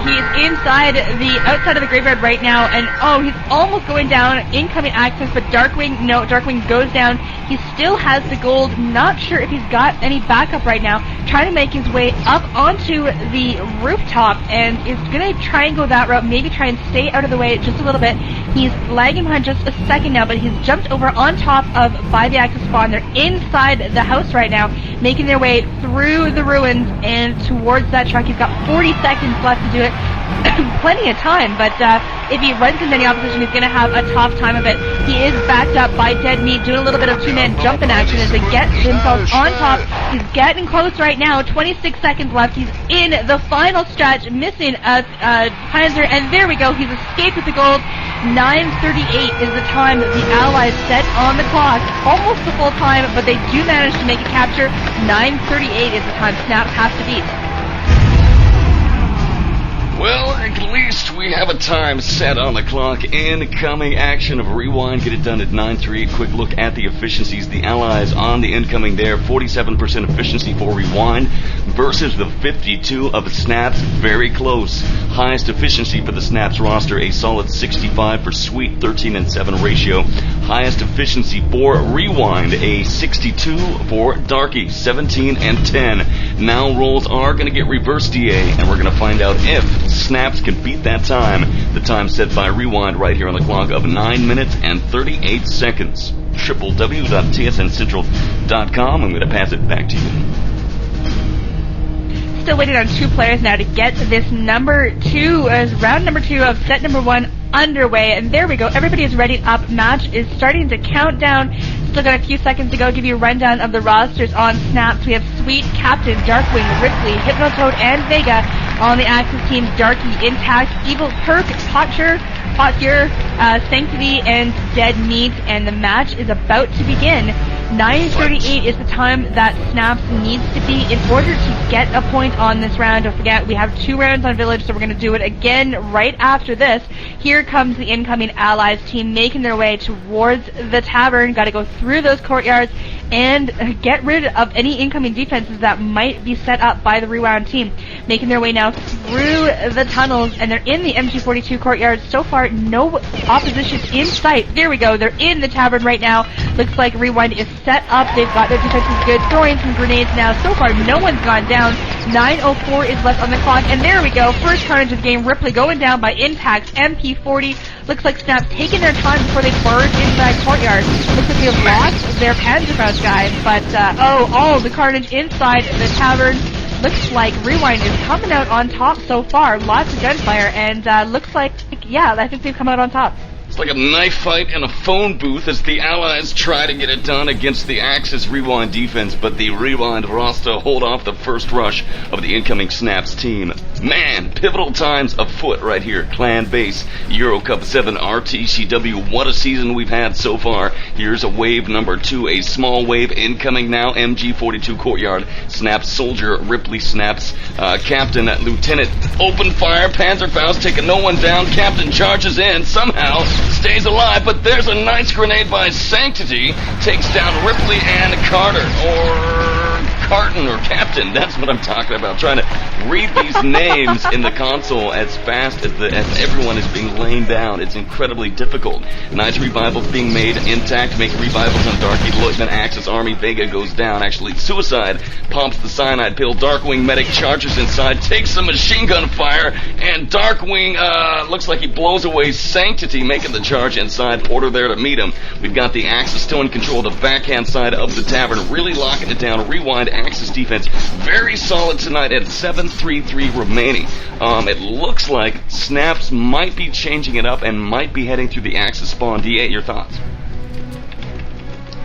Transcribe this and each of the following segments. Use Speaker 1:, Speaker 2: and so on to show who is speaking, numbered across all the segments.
Speaker 1: He's inside outside of the graveyard right now, and oh, he's almost going down. Incoming access, but DarkWing goes down. He still has the gold. Not sure if he's got any backup right now. Trying to make his way up onto the rooftop, and is going to try and go that route. Maybe try and stay out of the way just a little bit. He's lagging behind just a second now, but he's jumped over on top of by the access spawn. They're inside the house right now, making their way through the ruins and towards that truck. He's got 40 seconds left to do it. Plenty of time, but if he runs into any opposition, he's going to have a tough time of it. He is backed up by DeadMeat, doing a little bit of two-man jumping action as they get themselves on top. He's getting close right now. 26 seconds left. He's in the final stretch, missing a Panzer, and there we go. He's escaped with the gold. 9:38 is the time that the Allies set on the clock. Almost the full time, but they do manage to make a capture. 9:38 is the time SnapS has to beat.
Speaker 2: Well, at least we have a time set on the clock. Incoming action of Rewind. Get it done at 9:38. Quick look at the efficiencies. The Allies on the incoming there. 47% efficiency for Rewind versus the 52 of SnapS. Very close. Highest efficiency for the SnapS roster. A solid 65 for Sweet. 13-7 ratio. Highest efficiency for Rewind. A 62 for Darkie. 17-10. Now rolls are going to get reverse DA, and we're going to find out if SnapS can beat that time. The time set by Rewind right here on the clock of 9 minutes and 38 seconds. www.tsncentral.com. I'm going to pass it back to you.
Speaker 1: Still waiting on two players now to get this round number 2 of set number 1 underway, and there we go. Everybody is ready up. Match is starting to count down. Still got a few seconds to go. Give you a rundown of the rosters on SnapS. We have Sweet, Capten, DarkWing, Ripley, Hypnotoad, and Vega on the Axis team. Darkie intact, Evil, Purc, Pjoter, Sanctity, and DeadMeat, and the match is about to begin. 9:38 is the time that SnapS needs to be in order to get a point on this round. Don't forget, we have 2 rounds on Village, so we're going to do it again right after this. Here comes the incoming Allies team making their way towards the tavern. Got to go through those courtyards and get rid of any incoming defenses that might be set up by the Rewind team. Making their way now through the tunnels, and they're in the MG42 courtyard. So far, no opposition in sight. There we go. They're in the tavern right now. Looks like Rewind is set up. They've got their defenses good. Throwing some grenades now. So far, no one's gone down. 9:04 is left on the clock, and there we go. First carnage of the game. Ripley going down by Impact's MP40. Looks like SnapS taking their time before they barge into that courtyard. Looks like they've lost their Panzerfaust guy, but all the carnage inside the tavern. Looks like Rewind is coming out on top so far. Lots of gunfire, and looks like, yeah, I think they've come out on top.
Speaker 2: It's like a knife fight in a phone booth as the Allies try to get it done against the Axis Rewind defense, but the Rewind roster hold off the first rush of the incoming SnapS team. Man, pivotal times afoot right here. Clanbase, EuroCup VII, RTCW. What a season we've had so far. Here's a wave number 2, a small wave incoming now. MG42 courtyard. SnapS soldier, Ripley SnapS, Capten, Lieutenant, open fire. Panzerfaust taking no one down. Capten charges in somehow. Stays alive, but there's a nice grenade by Sanctity. Takes down Ripley and Carter, or Carton, or Capten. That's what I'm talking about. Trying to read these names in the console as fast as everyone is being laid down. It's incredibly difficult. Nice revivals being made intact. Make revivals on Darkie. Lieutenant Axis Army. Vega goes down. Actually, Suicide pops the cyanide pill. DarkWing medic charges inside. Takes some machine gun fire. And DarkWing looks like he blows away Sanctity, making the charge inside. Pjoter there to meet him. We've got the Axis still in control of the backhand side of the tavern. Really locking it down. Rewind Axis defense. Very solid tonight at 7:33 remaining. It looks like SnapS might be changing it up and might be heading through the Axis spawn. DeeAy, your thoughts?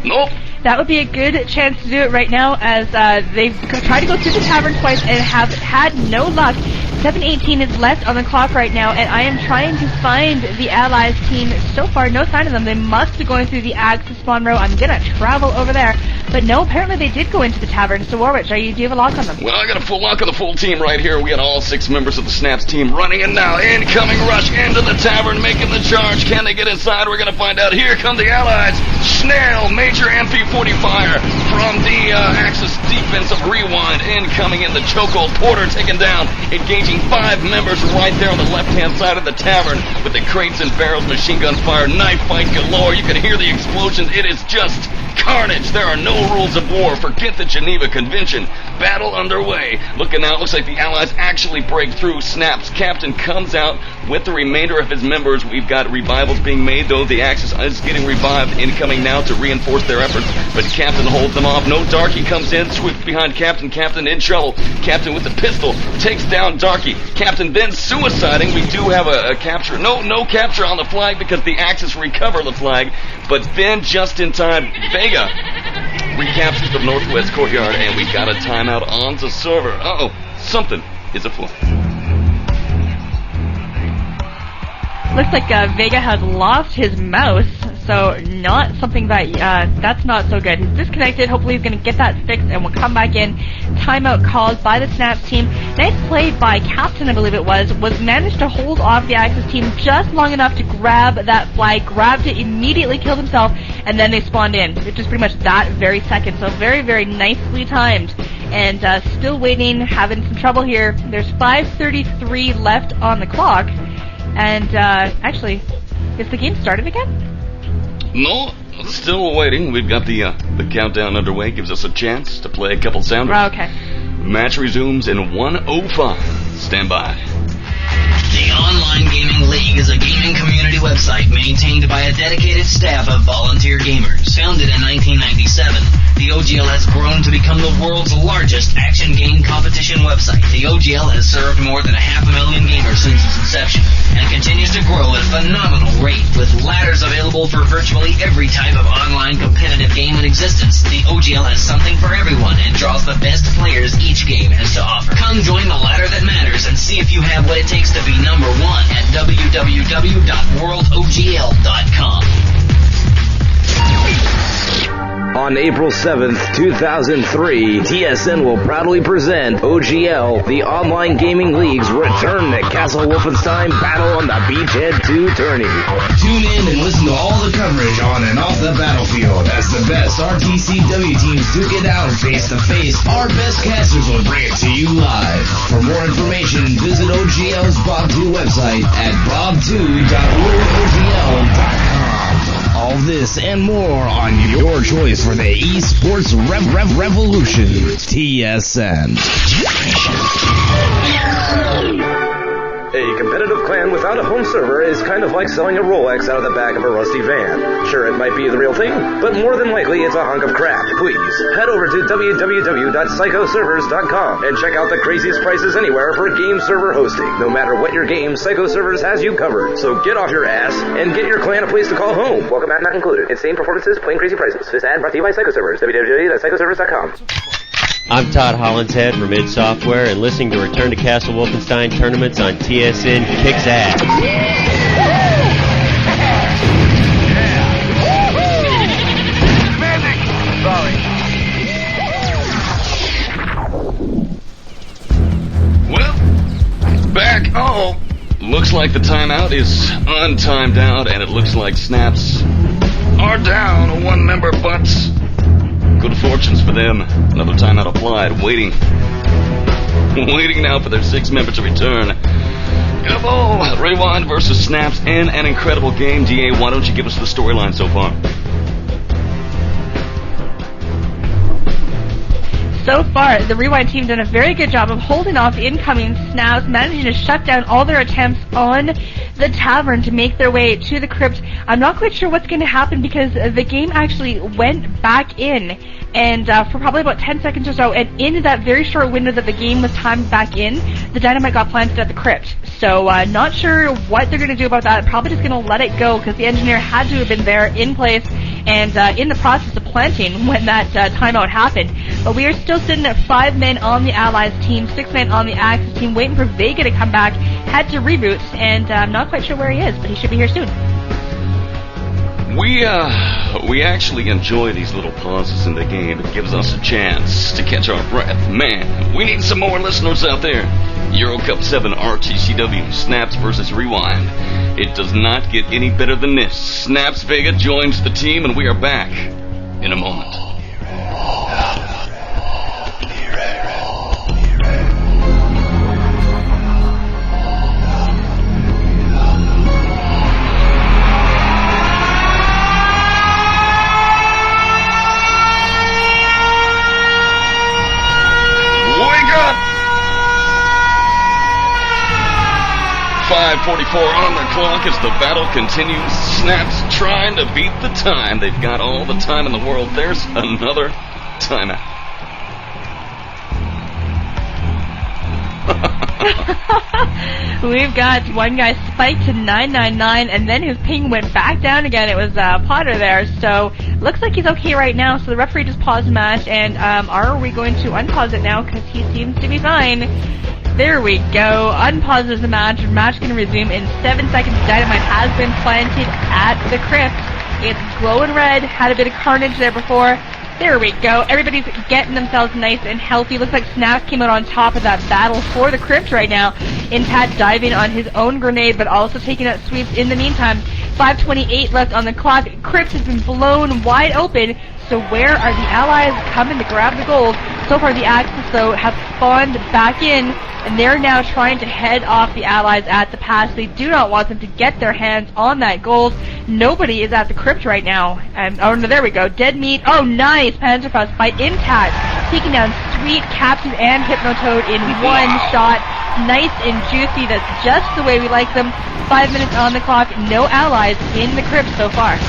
Speaker 2: Nope.
Speaker 1: That would be a good chance to do it right now, as they've tried to go through the tavern twice and have had no luck. 7:18 is left on the clock right now, and I am trying to find the Allies team. So far, no sign of them. They must be going through the Axis spawn row. I'm gonna travel over there. But no, apparently they did go into the tavern. So Warwitch, do you have a lock on them?
Speaker 2: Well, I got a full lock of the full team right here. We got all 6 members of the SnapS team running in now. Incoming rush into the tavern, making the charge. Can they get inside? We're gonna find out. Here come the Allies. Snail, major MP40 fire. from the Axis defensive rewind. Incoming in the chokehold. Pjoter taken down, engaging 5 members right there on the left-hand side of the tavern with the crates and barrels, machine guns fire, knife fight galore. You can hear the explosions. It is just carnage. There are no rules of war. Forget the Geneva Convention. Battle underway. Looking out, looks like the Allies actually break through. SnapS. Capten comes out with the remainder of his members. We've got revivals being made, though. The Axis is getting revived. Incoming now to reinforce their efforts, but Capten holds them off. No, Darkie comes in, sweeps behind Capten. Capten in trouble. Capten with the pistol takes down Darkie. Capten then suiciding. We do have a capture. No capture on the flag because the Axis recover the flag, but then just in time, Vega recaptures the northwest courtyard, and we got a timeout on the server. Uh-oh, something is afoot.
Speaker 1: Looks like Vega has lost his mouse, so not something that, that's not so good. He's disconnected. Hopefully he's going to get that fixed and will come back in. Timeout called by the SnapS team. Nice play by Capten, I believe it was managed to hold off the Axis team just long enough to grab that flag, grabbed it, immediately killed himself, and then they spawned in. It's just pretty much that very second, so very, very nicely timed. And still waiting, having some trouble here. There's 5:33 left on the clock. And, actually, is the game started again?
Speaker 2: No, still waiting. We've got the countdown underway. Gives us a chance to play a couple sounders.
Speaker 1: Oh, okay.
Speaker 2: Match resumes in 1:05. Stand by.
Speaker 3: The Online Gaming League is a gaming community website maintained by a dedicated staff of volunteer gamers. Founded in 1997, the OGL has grown to become the world's largest action game competition website. The OGL has served more than 500,000 gamers since its inception and continues to grow at a phenomenal rate with ladders available for virtually every type of online competitive game in existence. The OGL has something for everyone and draws the best players each game has to offer. Come join the ladder that matters and see if you have what it takes to be number one at www.worldogl.com.
Speaker 4: On April 7th, 2003, TSN will proudly present OGL, the Online Gaming League's return to Castle Wolfenstein Battle on the Beachhead 2 tourney.
Speaker 5: Tune in and listen to all the coverage on and off the battlefield as the best RTCW teams duke it out face to face. Our best casters will bring it to you live. For more information, visit OGL's Bob2 website at bob2.worldogl.com. All this and more on your choice for the esports revolution, TSN.
Speaker 4: A competitive clan without a home server is kind of like selling a Rolex out of the back of a rusty van. Sure, it might be the real thing, but more than likely it's a hunk of crap. Please, head over to www.psychoservers.com and check out the craziest prices anywhere for game server hosting. No matter what your game, Psycho Servers has you covered. So get off your ass and get your clan a place to call home. Welcome back, not included. Insane performances, plain crazy prices. This ad brought to you by Psycho Servers. www.psychoservers.com.
Speaker 6: I'm Todd Hollinshead from id Software, and listening to Return to Castle Wolfenstein tournaments on TSN kicks ass.
Speaker 2: Well, back home. Looks like the timeout is untimed out, and it looks like SnapS are down 1 member, but good fortunes for them. Another timeout applied, waiting now for their 6 member to return. Come on, Rewind versus SnapS in an incredible game. DeeAy, why don't you give us the storyline so far?
Speaker 1: So far, the Rewind team done a very good job of holding off incoming SnapS, managing to shut down all their attempts on the tavern to make their way to the crypt. I'm not quite sure what's going to happen because the game actually went back in, and for probably about 10 seconds or so, and in that very short window that the game was timed back in, the dynamite got planted at the crypt. So not sure what they're going to do about that. Probably just going to let it go because the engineer had to have been there in place and in the process of planting when that timeout happened. But we are still sitting at 5 men on the Allies team, 6 men on the Axis team, waiting for Vega to come back, had to reboot, and I'm not quite sure where he is, but he should be here soon.
Speaker 2: We actually enjoy these little pauses in the game. It gives us a chance to catch our breath. Man, we need some more listeners out there. EuroCup VII RTCW, SnapS versus Rewind. It does not get any better than this. SnapS Vega joins the team, and we are back in a moment. 5:44 on the clock as the battle continues. SnapS trying to beat the time. They've got all the time in the world. There's another timeout.
Speaker 1: We've got one guy spiked to 999, and then his ping went back down again. It was Pjoter there, so looks like he's okay right now. So the referee just paused the match, and are we going to unpause it now? Because he seems to be fine. There we go. Unpauses the match. The match going to resume in 7 seconds. Dynamite has been planted at the crypt. It's glowing red. Had a bit of carnage there before. There we go. Everybody's getting themselves nice and healthy. Looks like SnapS came out on top of that battle for the crypt right now. Intat diving on his own grenade, but also taking out sweeps in the meantime. 5:28 left on the clock. Crypt has been blown wide open. So where are the allies coming to grab the gold? So far the Axis, though, have spawned back in, and they're now trying to head off the allies at the pass. They do not want them to get their hands on that gold. Nobody is at the crypt right now. Oh, no, there we go. DeadMeat. Oh, nice. Panzerfaust by Intact. Taking down Sweet, Capten, and Hypnotoad in one shot. Nice and juicy. That's just the way we like them. 5 minutes on the clock. No allies in the crypt so far.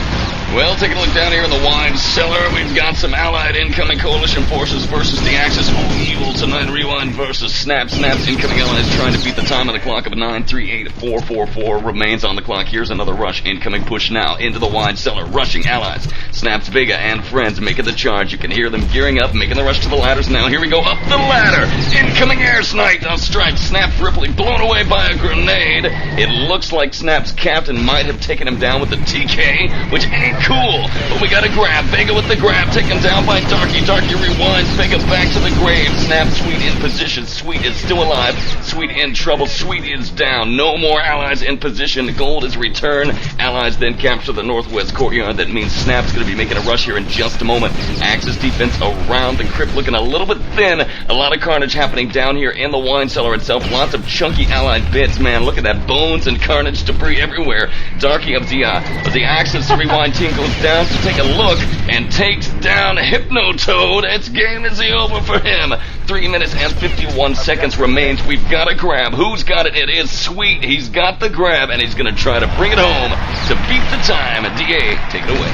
Speaker 2: Well, taking a look down here in the wine cellar, we've got some allied incoming coalition forces versus the Axis. Oh, evil tonight. Rewind versus SnapS. SnapS incoming allies trying to beat the time on the clock of 9:38.444 remains on the clock. Here's another rush. Incoming push now into the wine cellar. Rushing allies. SnapS, Vega, and friends making the charge. You can hear them gearing up, making the rush to the ladders now. Here we go, up the ladder. Incoming air snipe. On strike. SnapS Ripley blown away by a grenade. It looks like SnapS Capten might have taken him down with the TK, which ain't cool, but we got a grab. Vega with the grab, taken down by Darkie. Darkie rewinds. Vega back to the grave. SnapS Sweet in position. Sweet is still alive. Sweet in trouble. Sweet is down. No more allies in position. Gold is returned. Allies then capture the northwest courtyard. That means SnapS going to be making a rush here in just a moment. Axis defense around the crypt looking a little bit thin. A lot of carnage happening down here in the wine cellar itself. Lots of chunky allied bits, man. Look at that. Bones and carnage debris everywhere. Darkie of the Axis rewind team goes down to take a look and takes down Hypnotoad. It's game is over for him. 3 minutes and 51 seconds remains. We've got a grab. Who's got it? It is Sweet. He's got the grab, and he's going to try to bring it home to beat the time. DeeAy, take it away.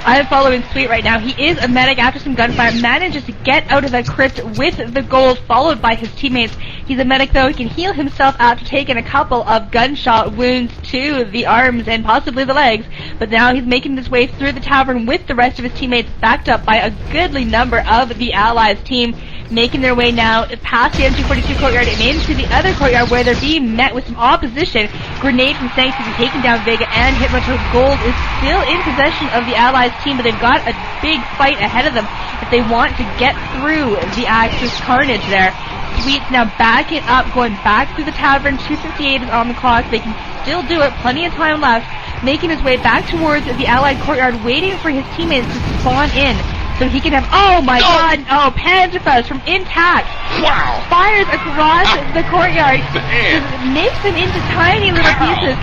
Speaker 1: I am following Sweet right now. He is a medic after some gunfire, manages to get out of the crypt with the gold, followed by his teammates. He's a medic, though. He can heal himself after taking a couple of gunshot wounds to the arms and possibly the legs. But now he's making his way through the tavern with the rest of his teammates, backed up by a goodly number of the Allies team, making their way now past the MG42 courtyard and into the other courtyard where they're being met with some opposition. Grenade from Sanctity taking down Vega and Hypnotoad. Gold is still in possession of the Allies team, but they've got a big fight ahead of them if they want to get through the Axis carnage there. Sweet's now backing up, going back through the tavern. 2:58 is on the clock. They can still do it. Plenty of time left. Making his way back towards the Allied courtyard, waiting for his teammates to spawn in so he can have... Oh, my God! Oh, Panzerfaust from Intact.
Speaker 2: Wow!
Speaker 1: Fires across the courtyard. Just makes them into tiny little pieces.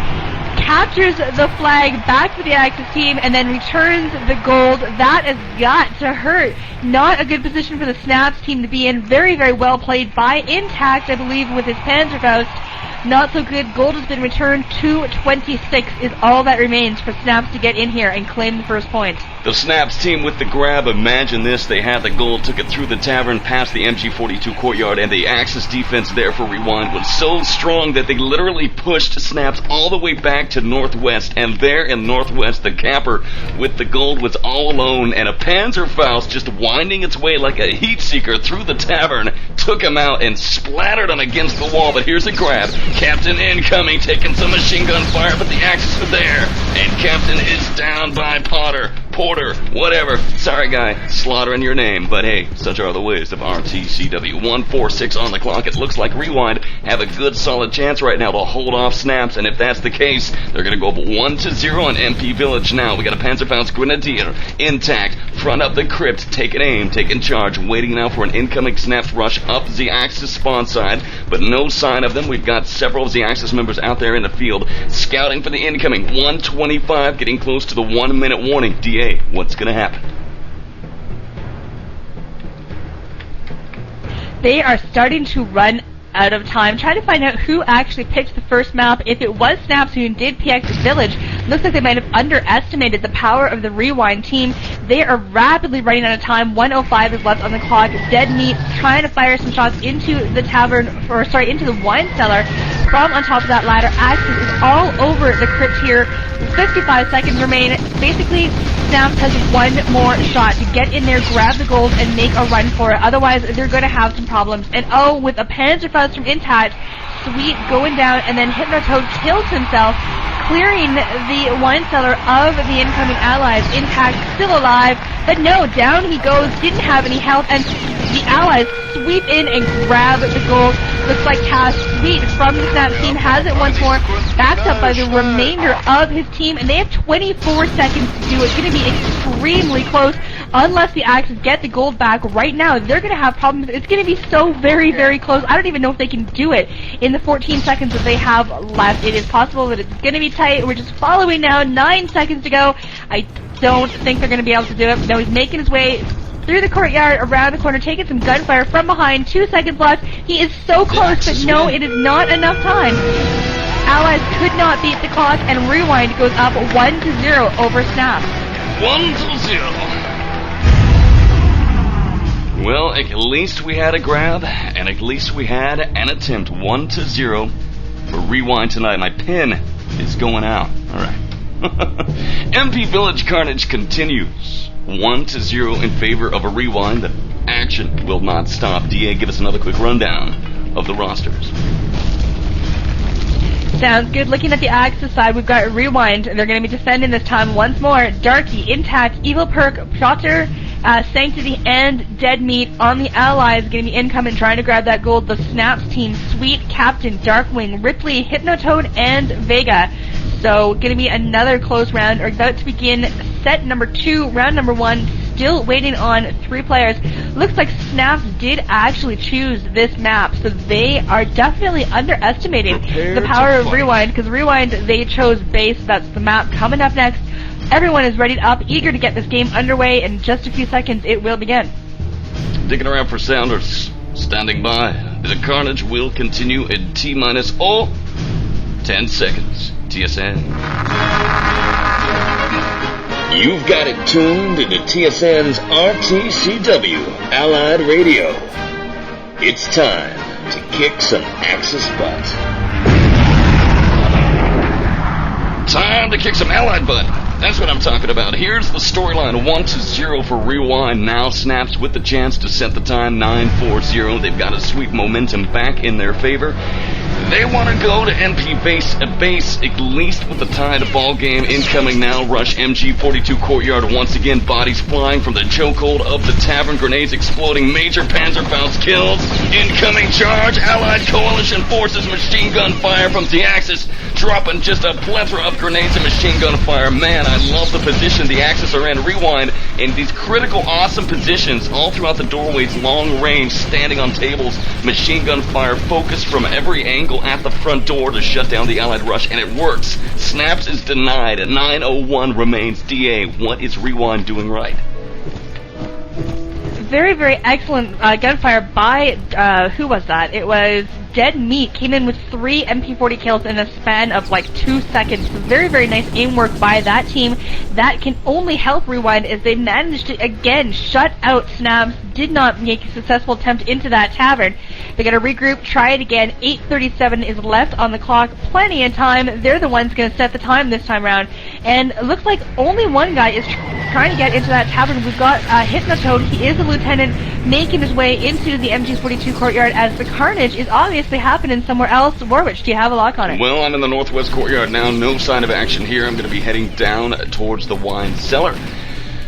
Speaker 1: Captures the flag back to the Axis team and then returns the gold. That has got to hurt. Not a good position for the SnapS team to be in. Very, very well played by Intact, I believe, with his Panzerfaust. Not so good. Gold has been returned. 2:26 is all that remains for SnapS to get in here and claim the first point.
Speaker 2: The SnapS team with the grab. Imagine this. They had the gold, took it through the tavern, past the MG42 courtyard, and the Axis defense there for rewind was so strong that they literally pushed SnapS all the way back to northwest. And there in northwest, the capper with the gold was all alone, and a Panzerfaust just winding its way like a heat seeker through the tavern took him out and splattered him against the wall. But here's a grab. Capten incoming, taking some machine gun fire, but the Axis are there, and Capten is down by Porter, whatever. Sorry, guy, slaughtering your name, but hey, such are the ways of RTCW. 1:46 on the clock. It looks like Rewind have a good, solid chance right now to hold off SnapS, and if that's the case, they're going to go up 1-0 on MP Village now. We got a Panzerfaust Grenadier, Intact, front of the crypt, taking aim, taking charge, waiting now for an incoming SnapS rush up the Axis spawn side, but no sign of them. We've got several of the Axis members out there in the field, scouting for the incoming. 1:25, getting close to the 1 minute warning. DeeAy, what's going to happen?
Speaker 1: They are starting to run out of time. Trying to find out who actually picked the first map. If it was SnapS who did PX Village, looks like they might have underestimated the power of the Rewind team. They are rapidly running out of time. 1:05 is left on the clock. DeadMeat trying to fire some shots into the tavern, or sorry, into the wine cellar from on top of that ladder. Axis is all over the crypt here. 55 seconds remain. Basically, SnapS has one more shot to get in there, grab the gold, and make a run for it. Otherwise, they're going to have some problems. And oh, with a Panzerfaust from Intact, Sweet going down, and then Hypnotoad kills himself, clearing the wine cellar of the incoming allies. Intact still alive, but no, down he goes, didn't have any health, and the allies sweep in and grab the gold. Looks like Cash Sweet from the SnapS team has it once more, backed up by the remainder of his team, and they have 24 seconds to do it. It's going to be extremely close. Unless the Axes get the gold back right now, they're going to have problems. It's going to be so very, very close. I don't even know if they can do it in the 14 seconds that they have left. It is possible that it's going to be tight. We're just following now. 9 seconds to go. I don't think they're going to be able to do it. No, he's making his way through the courtyard, around the corner, taking some gunfire from behind. 2 seconds left. He is so close, but no, it is not enough time. Allies could not beat the clock, and Rewind goes up 1-0 over SnapS.
Speaker 2: 1-0. Well, at least we had a grab, and at least we had an attempt. 1-0 for Rewind tonight. My pin is going out. All right. MP Village carnage continues. 1-0 in favor of a Rewind. The action will not stop. DeeAy, give us another quick rundown of the rosters.
Speaker 1: Sounds good. Looking at the Axis side, we've got Rewind. They're going to be defending this time once more. Darkie, Intact, Evil Purc, Pjoter, Sanctity, and DeadMeat. On the Allies, going to be incoming, trying to grab that gold. The SnapS team, Sweet, Capten, DarkWing, Ripley, Hypnotoad, and Vega. So, going to be another close round. We're about to begin set number 2, round number 1. Still waiting on 3 players. Looks like SnapS did actually choose this map, so they are definitely underestimating the power of Rewind, because Rewind, they chose base. That's the map coming up next. Everyone is ready up, eager to get this game underway. In just a few seconds, it will begin.
Speaker 2: Digging around for sounders. Standing by. The carnage will continue in T-minus 10 seconds. TSN. You've got it tuned into TSN's RTCW Allied Radio. It's time to kick some Axis butt. Time to kick some Allied butt. That's what I'm talking about. Here's the storyline. 1-0 for Rewind. Now SnapS with the chance to set the time. 9-4-0. They've got a sweet momentum back in their favor. They want to go to NP base at least with the tie to ball game. Incoming now, rush MG42 courtyard once again. Bodies flying from the chokehold of the tavern. Grenades exploding. Major Panzerfaust kills. Incoming charge. Allied coalition forces machine gun fire from the Axis, dropping just a plethora of grenades and machine gun fire. Man, I love the position the Axis are in. Rewind in these critical, awesome positions all throughout the doorways, long range, standing on tables, machine gun fire, focused from every angle at the front door to shut down the Allied rush, and it works. SnapS is denied. 9:01 remains. DeeAy, what is Rewind doing right?
Speaker 1: Very, very excellent gunfire by, who was that? It was DeadMeat. Came in with 3 MP40 kills in a span of like 2 seconds. Very, very nice aim work by that team. That can only help Rewind as they managed to, again, shut out SnapS. Did not make a successful attempt into that tavern. They gotta regroup, try it again. 8:37 is left on the clock. Plenty of time. They're the ones gonna set the time this time around. And it looks like only one guy is trying to get into that tavern. We've got Hypnotoad. He is a lieutenant, making his way into the MG42 courtyard as the carnage is obviously happening somewhere else. Warwitch, do you have a lock on it?
Speaker 2: Well, I'm in the northwest courtyard now. No sign of action here. I'm going to be heading down towards the wine cellar.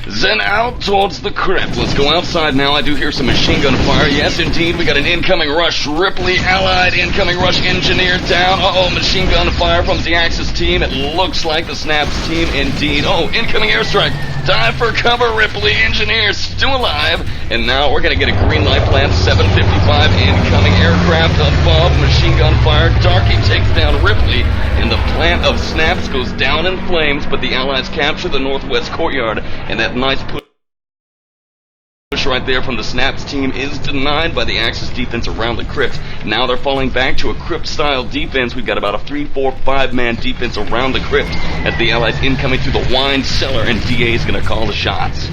Speaker 2: Then out towards the crypt. Let's go outside now. I do hear some machine gun fire. Yes, indeed, we got an incoming rush. Ripley, Allied, incoming rush engineer down. Uh-oh, machine gun fire from the Axis team. It looks like the SnapS team indeed. Oh, incoming airstrike. Time for cover, Ripley. Engineer still alive. And now we're going to get a green light plant. 7:55 incoming aircraft above. Machine gun fire. Darkie takes down Ripley. And the plant of SnapS goes down in flames. But the Allies capture the northwest courtyard. And that nice push push right there from the SnapS team is denied by the Axis defense around the crypt. Now they're falling back to a crypt-style defense. We've got about a 3, 4, 5-man defense around the crypt as the Allies incoming through the wine cellar, and DeeAy is going to call the shots.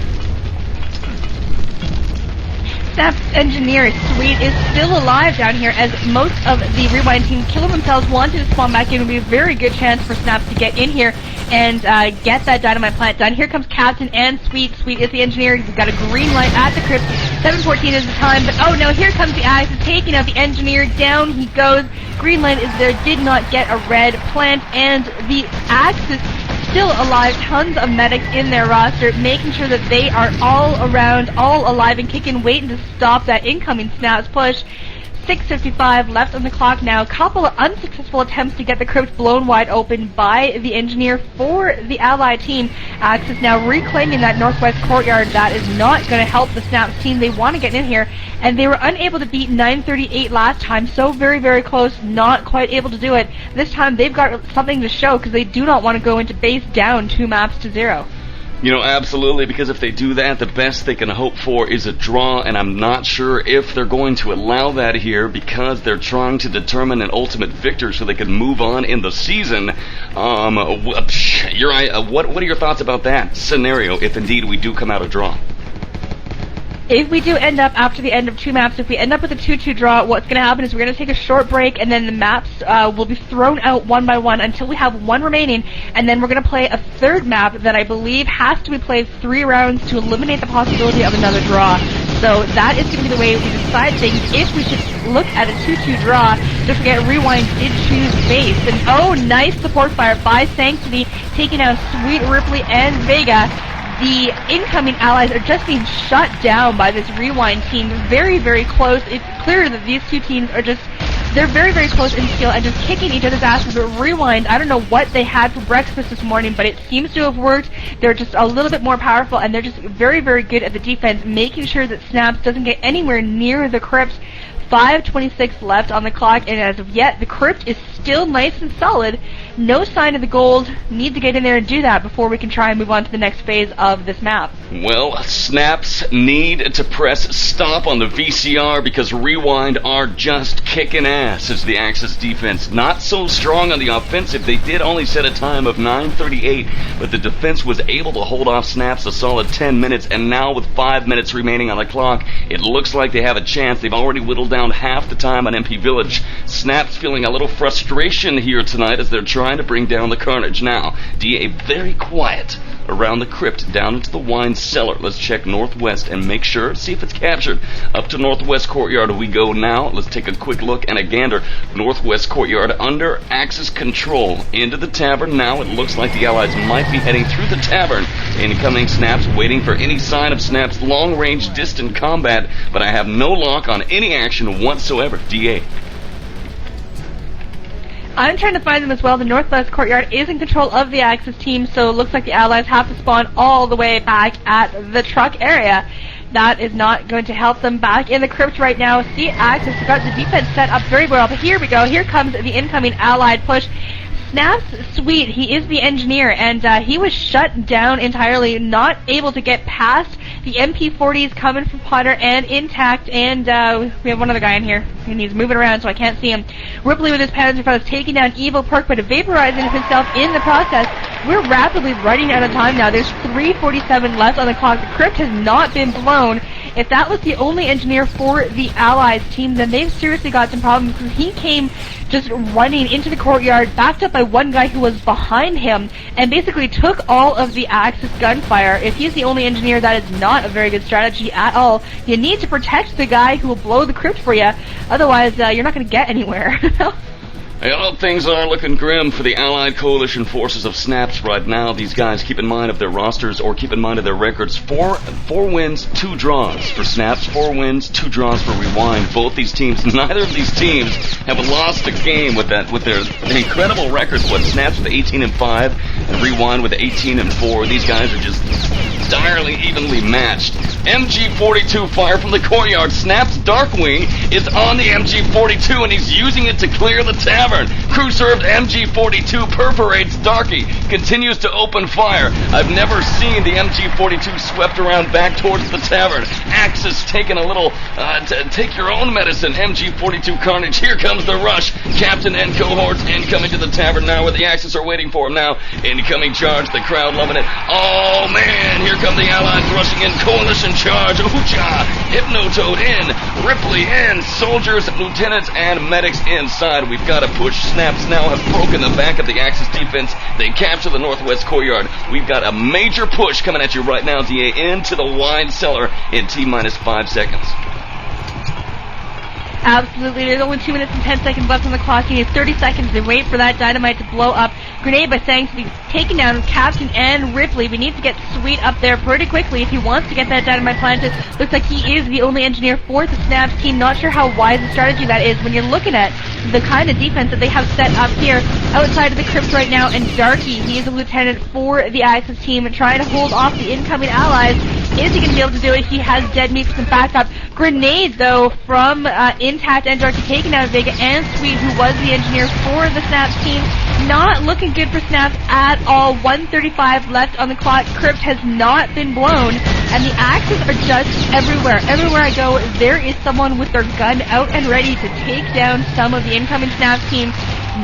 Speaker 1: SnapS engineer Sweet is still alive down here, as most of the Rewind team kill themselves, wanted to spawn back in. It would be a very good chance for SnapS to get in here and get that dynamite plant done. Here comes Capten and Sweet. Sweet is the engineer. He's got a green light at the crypt. 7:14 is the time, but oh no, here comes the Axis taking out the engineer. Down he goes. Green light is there, did not get a red plant, and the Axis still alive, tons of medics in their roster, making sure that they are all around, all alive and kicking, waiting to stop that incoming SnapS push. 6:55 left on the clock now. Couple of unsuccessful attempts to get the crypt blown wide open by the engineer for the Allied team. Axis now reclaiming that northwest courtyard. That is not going to help the SnapS team. They want to get in here, and they were unable to beat 938 last time. So very, very close, not quite able to do it. This time they've got something to show, because they do not want to go into base down 2 maps to 0.
Speaker 2: You know, absolutely, because if they do that, the best they can hope for is a draw, and I'm not sure if they're going to allow that here, because they're trying to determine an ultimate victor so they can move on in the season. Uri, what are your thoughts about that scenario, if indeed we do come out a draw?
Speaker 1: If we do end up, after the end of 2 maps, if we end up with a 2-2 draw, what's going to happen is we're going to take a short break, and then the maps will be thrown out one by one until we have 1 remaining, and then we're going to play a 3rd map that I believe has to be played 3 rounds to eliminate the possibility of another draw. So that is going to be the way we decide things. If we should look at a 2-2 draw, don't forget Rewind did choose base, and oh, nice support fire by Sanctity, taking out Sweet, Ripley, and Vega. The incoming allies are just being shut down by this Rewind team. Very, very close. It's clear that these two teams are they're very, very close in skill and just kicking each other's asses. But Rewind, I don't know what they had for breakfast this morning, but it seems to have worked. They're just a little bit more powerful, and they're just very, very good at the defense, making sure that SnapS doesn't get anywhere near the crypt. 5:26 left on the clock, and as of yet, the crypt is still nice and solid. No sign of the gold. Need to get in there and do that before we can try and move on to the next phase of this map.
Speaker 2: Well, SnapS need to press stop on the VCR because Rewind are just kicking ass as the Axis defense. Not so strong on the offensive. They did only set a time of 9:38, but the defense was able to hold off SnapS a solid 10 minutes, and now with 5 minutes remaining on the clock, it looks like they have a chance. They've already whittled down half the time on MP Village. SnapS feeling a little frustration here tonight as they're trying to bring down the carnage. Now, DeeAy very quiet around the crypt down into the wine cellar. Let's check northwest and make sure, see if it's captured. Up to northwest courtyard we go now. Let's take a quick look and a gander. Northwest courtyard under Axis control. Into the tavern now. It looks like the allies might be heading through the tavern. Incoming SnapS, waiting for any sign of SnapS long-range distant combat, but I have no lock on any action whatsoever. DeeAy.
Speaker 1: I'm trying to find them as well. The northwest courtyard is in control of the Axis team, so it looks like the allies have to spawn all the way back at the truck area. That is not going to help them back in the crypt right now. See, Axis got the defense set up very well, but here we go. Here comes the incoming allied push. SnapS Sweet, he is the engineer, and he was shut down entirely, not able to get past the MP40s coming from Pjoter and intact, and we have one other guy in here, and he's moving around so I can't see him. Ripley with his Panzer is taking down Evil Purc, but vaporizing himself in the process. We're rapidly running out of time now. There's 3:47 left on the clock. The crypt has not been blown. If that was the only engineer for the Allies team, then they've seriously got some problems, because he came just running into the courtyard, backed up by one guy who was behind him, and basically took all of the Axis gunfire. If he's the only engineer, that is not a very good strategy at all. You need to protect the guy who will blow the crypt for you, otherwise you're not going to get anywhere.
Speaker 2: Well, things are looking grim for the Allied coalition forces of SnapS right now. These guys, keep in mind of their rosters or keep in mind of their records. Four wins, 2 draws for SnapS. 4 wins, 2 draws for Rewind. Both these teams, neither of these teams have lost a game with their incredible records. What, SnapS with 18-5 and Rewind with 18-4. These guys are just direly evenly matched. MG42 fire from the courtyard. SnapS DarkWing is on the MG42 and he's using it to clear the tavern. tavern. Crew-served MG42 perforates Darkie, continues to open fire. I've never seen the MG42 swept around back towards the tavern. Axis taking a little, take your own medicine, MG42 carnage. Here comes the rush. Capten and cohorts incoming to the tavern now where the Axis are waiting for him now. Incoming charge, the crowd loving it. Oh man, here come the Allies rushing in. Coalition charge. Ooh-cha. Hypnotoad in. Ripley in. Soldiers, lieutenants, and medics inside. We've got to push. SnapS now have broken the back of the Axis defense. They capture the northwest courtyard. We've got a major push coming at you right now, DeeAy, into the wine cellar in T-minus 5 seconds.
Speaker 1: Absolutely. There's only 2 minutes and 10 seconds left on the clock. You need 30 seconds to wait for that dynamite to blow up. Grenade by Sanctity taking down Capten and Ripley. We need to get Sweet up there pretty quickly if he wants to get that dynamite planted. Looks like he is the only engineer for the SnapS team. Not sure how wise a strategy that is when you're looking at the kind of defense that they have set up here outside of the crypt right now. And Darkie, he is a lieutenant for the Axis team trying to hold off the incoming allies. Is he going to be able to do it? He has DeadMeat for some backup. Grenade, though, from Intact and Darkie taking out Vega and Sweet, who was the engineer for the SnapS team. Not looking good for SnapS at all. 1:35 left on the clock. Crypt has not been blown, and the Axis are just everywhere. Everywhere I go, there is someone with their gun out and ready to take down some of the incoming SnapS team.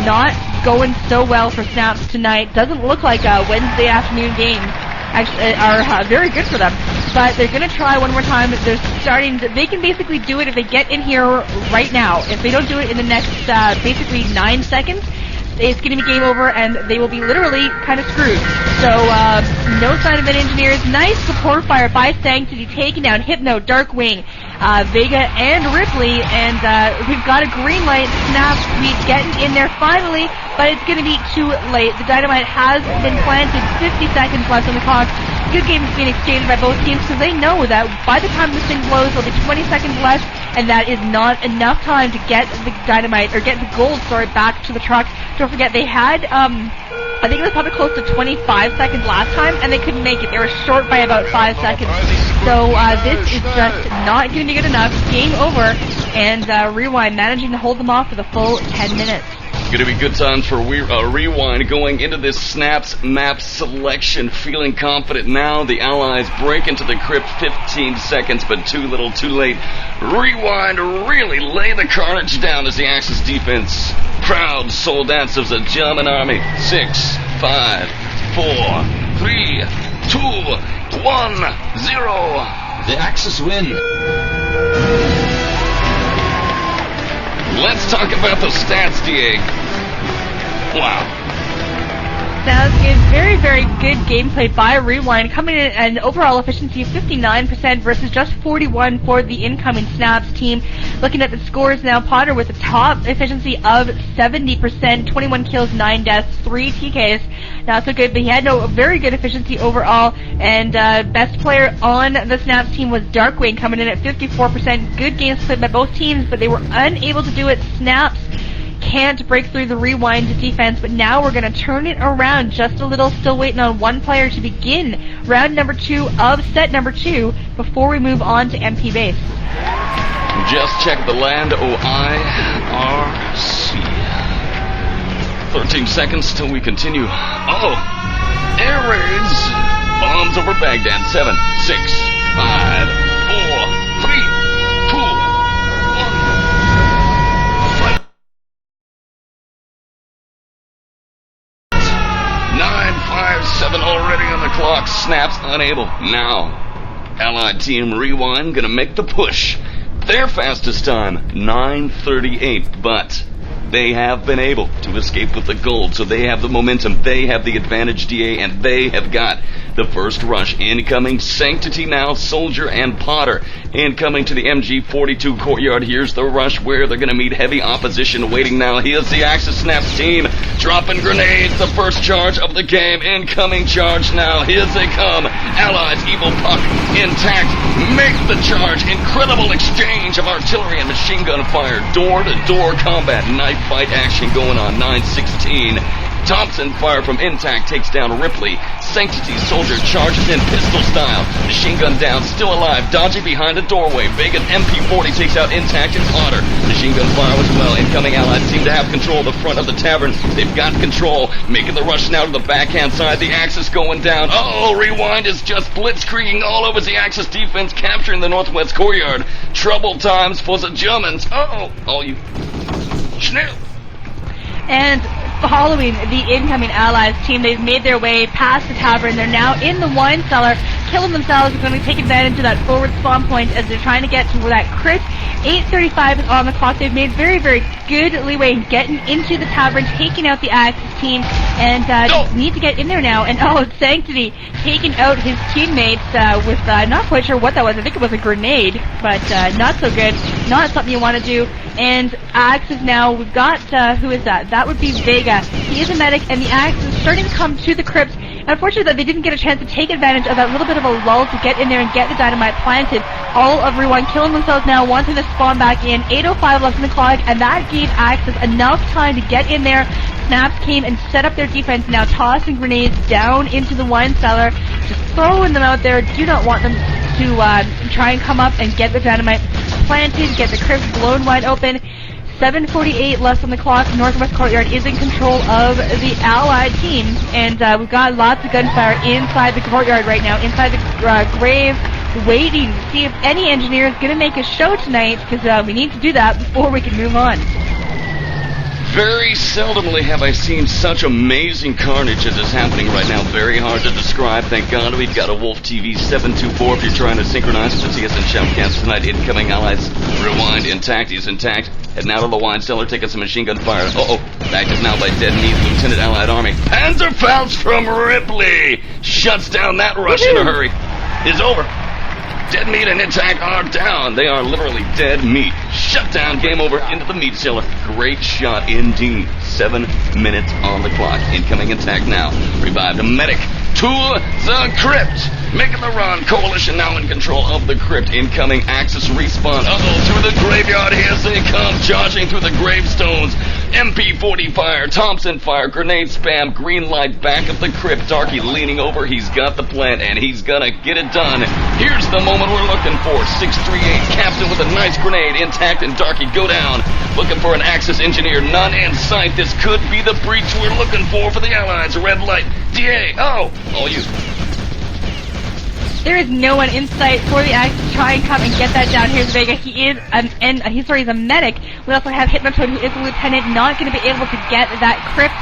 Speaker 1: Not going so well for SnapS tonight. Doesn't look like a Wednesday afternoon game. Actually, are very good for them. But they're going to try one more time. They're starting to, they can basically do it if they get in here right now. If they don't do it in the next, basically 9 seconds, it's going to be game over, and they will be literally kind of screwed. So, no sign of any engineers. Nice support fire by Sanctity, taking down Hypno, DarkWing, Vega, and Ripley, and we've got a green light. SnapS, we getting in there finally, but it's going to be too late. The dynamite has been planted. 50 seconds left on the clock. Good game is being exchanged by both teams because they know that by the time this thing blows, there'll be 20 seconds left, and that is not enough time to get the dynamite, or get the gold, back to the truck. Don't forget, they had, I think it was probably close to 25 seconds last time, and they couldn't make it. They were short by about 5 seconds. So, this is just not going to be good enough. Game over, and Rewind managing to hold them off for the full 10 minutes.
Speaker 2: Going to be good times for Rewind going into this SnapS map selection. Feeling confident now. The Allies break into the crypt. 15 seconds, but too little, too late. Rewind really lay the carnage down as the Axis defense. Proud soldiers of the German army. 6, 5, 4, 3, 2, 1, 0.
Speaker 5: The Axis win.
Speaker 2: Let's talk about the stats, DeeAy. Wow.
Speaker 1: Sounds good. Very, very good gameplay by Rewind, coming in at an overall efficiency of 59% versus just 41% for the incoming SnapS team. Looking at the scores now, Pjoter with a top efficiency of 70%, 21 kills, 9 deaths, 3 TKs. Not so good, but he had no very good efficiency overall. And best player on the SnapS team was DarkWing, coming in at 54%. Good games played by both teams, but they were unable to do it. SnapS can't break through the Rewind defense, but now we're going to turn it around just a little. Still waiting on one player to begin round number 2 of set number 2 before we move on to MP base.
Speaker 2: Just check the land, OIRC. 13 seconds till we continue. Uh-oh. Air raids. Bombs over Baghdad. 7, 6, 5, 4, 3, 2, 1. 9:57 already on the clock. SnapS unable. Now, Allied team Rewind gonna make the push. Their fastest time, 9:38, but they have been able to escape with the gold, so they have the momentum, they have the advantage, DeeAy, and they have got the first rush. Incoming Sanctity now, Soldier and Pjoter. Incoming to the MG42 courtyard. Here's the rush where they're going to meet heavy opposition waiting now. Here's the Axis SnapS team dropping grenades. The first charge of the game. Incoming charge now. Here they come. Allies, Evil Puck, Intact. Make the charge. Incredible exchange of artillery and machine gun fire. Door-to-door combat. Knife fight action going on. 9:16. Thompson fire from Intact takes down Ripley. Sanctity soldier charges in pistol style. Machine gun down, still alive, dodging behind a doorway. Vega MP40 takes out Intact and Pjoter. Machine gun fire as well. Incoming allies seem to have control of the front of the tavern. They've got control. Making the rush now to the backhand side. The Axis going down. Uh-oh, Rewind is just blitzkrieging all over the Axis defense, capturing the northwest courtyard. Trouble times for the Germans. Uh-oh, all you... Schnell.
Speaker 1: And following the incoming Allies team, they've made their way past the tavern. They're now in the wine cellar, killing themselves. They're going to take advantage of that forward spawn point as they're trying to get to that crit. 8:35 is on the clock. They've made very, very good leeway in getting into the tavern, taking out the Axis team, and just need to get in there now. And Sanctity taking out his teammates with not quite sure what that was. I think it was a grenade, but not so good. Not something you want to do. And Axis now, we've got, who is that? That would be Vega. He is a medic, and the Axis is starting to come to the crypt. And unfortunately, they didn't get a chance to take advantage of that little bit of a lull to get in there and get the dynamite planted. All of Rewind killing themselves now, wanting to spawn back in. 8:05 left in the clock, and that gave Axis enough time to get in there. SnapS came and set up their defense, now tossing grenades down into the wine cellar, just throwing them out there. Do not want them to try and come up and get the dynamite planted, get the crypt blown wide open. 7:48 left on the clock. Northwest Courtyard is in control of the Allied team, and we've got lots of gunfire inside the courtyard right now, inside the grave, waiting to see if any engineer is going to make a show tonight, because we need to do that before we can move on.
Speaker 2: Very seldomly have I seen such amazing carnage as is happening right now. Very hard to describe. Thank God we've got a Wolf TV 724 if you're trying to synchronize with the TSN Shoutcast tonight. Incoming Allies. Rewind. Intact. He's intact. Heading out of the wine cellar, taking some machine gun fire. Uh-oh. Backed up now by DeadMeat, Lieutenant Allied Army. Panzerfaust from Ripley shuts down that rush in a hurry. It's over. DeadMeat and Intact are down. They are literally dead meat. Shut down. Game over. Into the meat cellar. Great shot indeed. 7 minutes on the clock. Incoming Intact now. Revived a medic to the crypt. Making the run. Coalition now in control of the crypt. Incoming Axis respawn. Uh-oh. Through the graveyard. Here they come. Charging through the gravestones. MP40 fire. Thompson fire. Grenade spam. Green light back of the crypt. Darkie leaning over. He's got the plant and he's gonna get it done. Here's the moment we're looking for. 638 Capten with a nice grenade. Intact and Darkie go down. Looking for an Axis engineer. None in sight. This could be the breach we're looking for the Allies. Red light. DeeAy. Oh, all you.
Speaker 1: There is no one in sight for the Axis to try and come and get that down. Here's Vega. He is he's a medic. We also have Hypnotoad, who is a lieutenant, not going to be able to get that crypt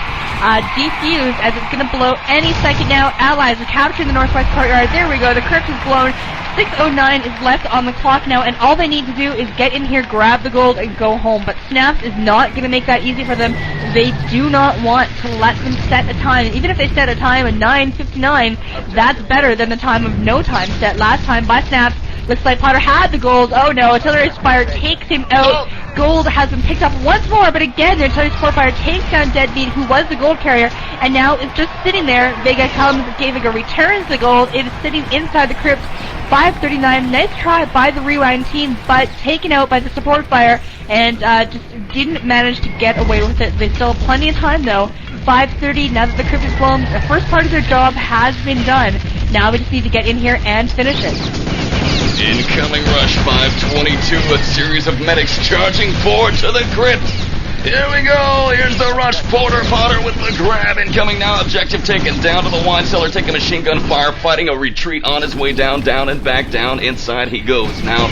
Speaker 1: defused, as it's going to blow any second now. Allies are capturing the northwest courtyard. There we go. The crypt is blown. 6:09 is left on the clock now, and all they need to do is get in here, grab the gold, and go home. But SnapS is not going to make that easy for them. They do not want to let them set a time. Even if they set a time of 9:59, that's better than the time of no time set last time by SnapS. Looks like Pjoter had the gold. Oh no, artillery fire takes him out. Gold has been picked up once more, but again, the artillery support fire takes down DeadMeat, who was the gold carrier, and now is just sitting there. Vega comes, Vega returns the gold. It is sitting inside the crypt. 5:39, nice try by the Rewind team, but taken out by the support fire, and just didn't manage to get away with it. They still have plenty of time though. 5:30, now that the crypt is blown, the first part of their job has been done. Now we just need to get in here and finish it.
Speaker 2: Incoming rush, 5:22, a series of medics charging forward to the crypt. Here we go, here's the rush. Pjoter with the grab. Incoming now, objective taken down to the wine cellar, taking machine gun fire, fighting a retreat on his way down, down and back, down, inside he goes. Now,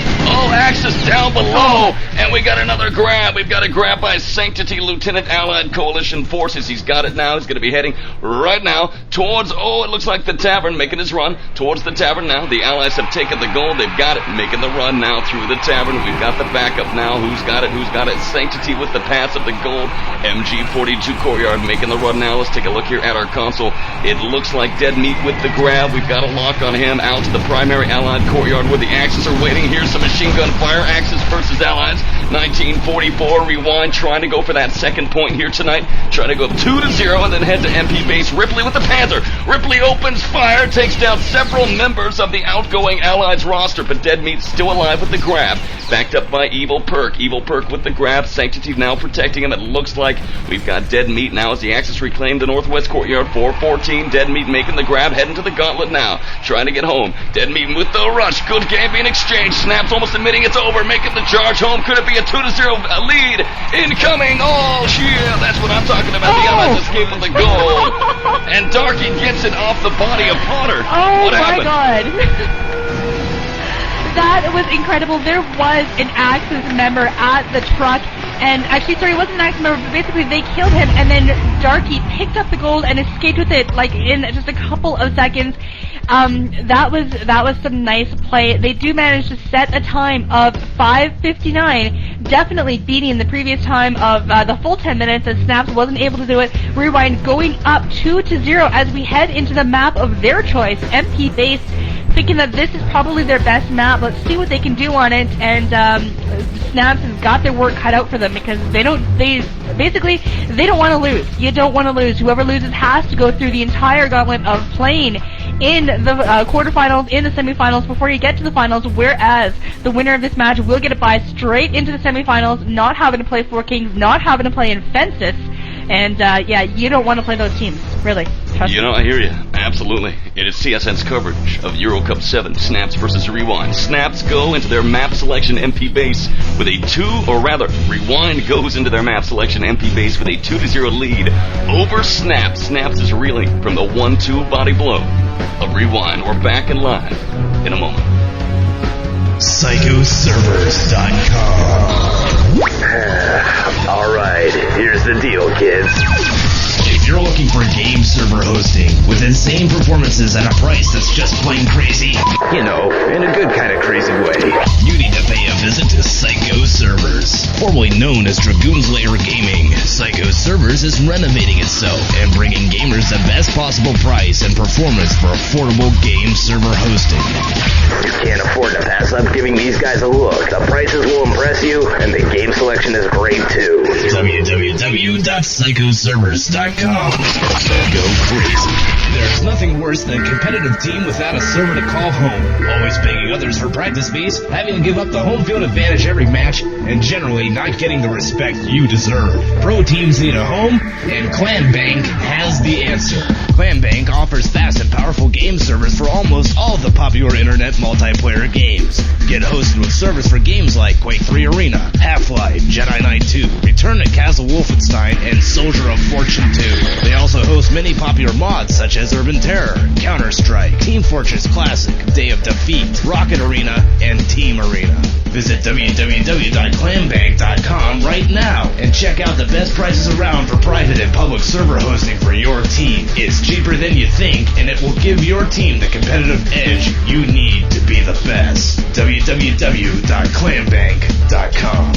Speaker 2: Axis down below, and we got another grab. We've got a grab by Sanctity, Lieutenant Allied Coalition Forces. He's got it now, he's going to be heading right now towards, it looks like the tavern, making his run towards the tavern now. The Allies have taken the gold, they've got it, making the run now through the tavern. We've got the backup now. Who's got it? Sanctity with the pass of the gold. MG42 Courtyard making the run now. Let's take a look here at our console. It looks like DeadMeat with the grab. We've got a lock on him out to the primary Allied Courtyard where the Axis are waiting. Here's some machine gun fire. Axis versus Allies. 1944 Rewind trying to go for that second point here tonight. Trying to go 2-0 and then head to MP base. Ripley with the Panther. Ripley opens fire, takes down several members of the outgoing Allies roster, but DeadMeat's still alive with the grab. Backed up by Evil Purc. Evil Purc with the grab. Sanctity now protected. protecting him. It looks like we've got DeadMeat now as the Axis reclaimed the northwest courtyard. 4-14. DeadMeat making the grab, heading to the gauntlet now, trying to get home. DeadMeat with the rush. Good game being exchanged. SnapS almost admitting it's over, making the charge home. Could it be a 2-0 lead? Incoming. Oh, yeah, that's what I'm talking about. The Allies escaped with the goal. And Darkie gets it off the body of Pjoter.
Speaker 1: Oh,
Speaker 2: what happened?
Speaker 1: my God. That was incredible. There was an Axis member at the truck, and actually, sorry, it wasn't an Axis member, but basically they killed him, and then Darkie picked up the gold and escaped with it, like, in just a couple of seconds. That was some nice play. They do manage to set a time of 5:59, definitely beating the previous time of the full 10 minutes, as SnapS wasn't able to do it. Rewind going up 2-0 as we head into the map of their choice, MP Base, thinking that this is probably their best map. Let's see what they can do on it, and SnapS has got their work cut out for them, because they don't want to lose. You don't want to lose. Whoever loses has to go through the entire gauntlet of playing in the quarterfinals, in the semifinals, before you get to the finals, whereas the winner of this match will get a bye straight into the semifinals, not having to play Four Kings, not having to play in Fences. And, yeah, you don't want to play those teams, really. Trust me.
Speaker 2: You know, I hear you. Absolutely. It is CSN's coverage of EuroCup VII, SnapS versus Rewind. SnapS go into their map selection MP Base with a Rewind goes into their map selection MP Base with a 2-0 lead over SnapS. SnapS is reeling from the 1-2 body blow of Rewind. We're back in live in a moment.
Speaker 5: PsychoServers.com.
Speaker 4: Alright, here's the deal, kids.
Speaker 5: If you're looking for game server hosting with insane performances at a price that's just plain crazy,
Speaker 4: You know, in a good kind of crazy way.
Speaker 5: you need to pay a visit to Psycho Servers. Formerly known as Dragoon's Lair Gaming, Psycho Servers is renovating itself and bringing gamers the best possible price and performance for affordable game server hosting.
Speaker 4: You can't afford to pass up giving these guys a look. The prices will impress you, and the game selection is great too.
Speaker 5: www.psychoservers.com. Go crazy. There's nothing worse than a competitive team without a server to call home, always begging others for practice space, having to give up the home field advantage every match, and generally not getting the respect you deserve. Pro teams need a home, and Clanbase has the answer. Clanbase offers fast and powerful game servers for almost all the popular internet multiplayer games. Get hosted with servers for games like Quake 3 Arena, Half-Life, Jedi Knight 2, Return to Castle Wolfenstein, and Soldier of Fortune 2. They also host many popular mods such as Urban Terror, Counter-Strike, Team Fortress Classic, Day of Defeat, Rocket Arena, and Team Arena. Visit www.clanbase.com right now and check out the best prices around for private and public server hosting for your team. It's cheaper than you think, and it will give your team the competitive edge you need to be the best. www.clanbase.com.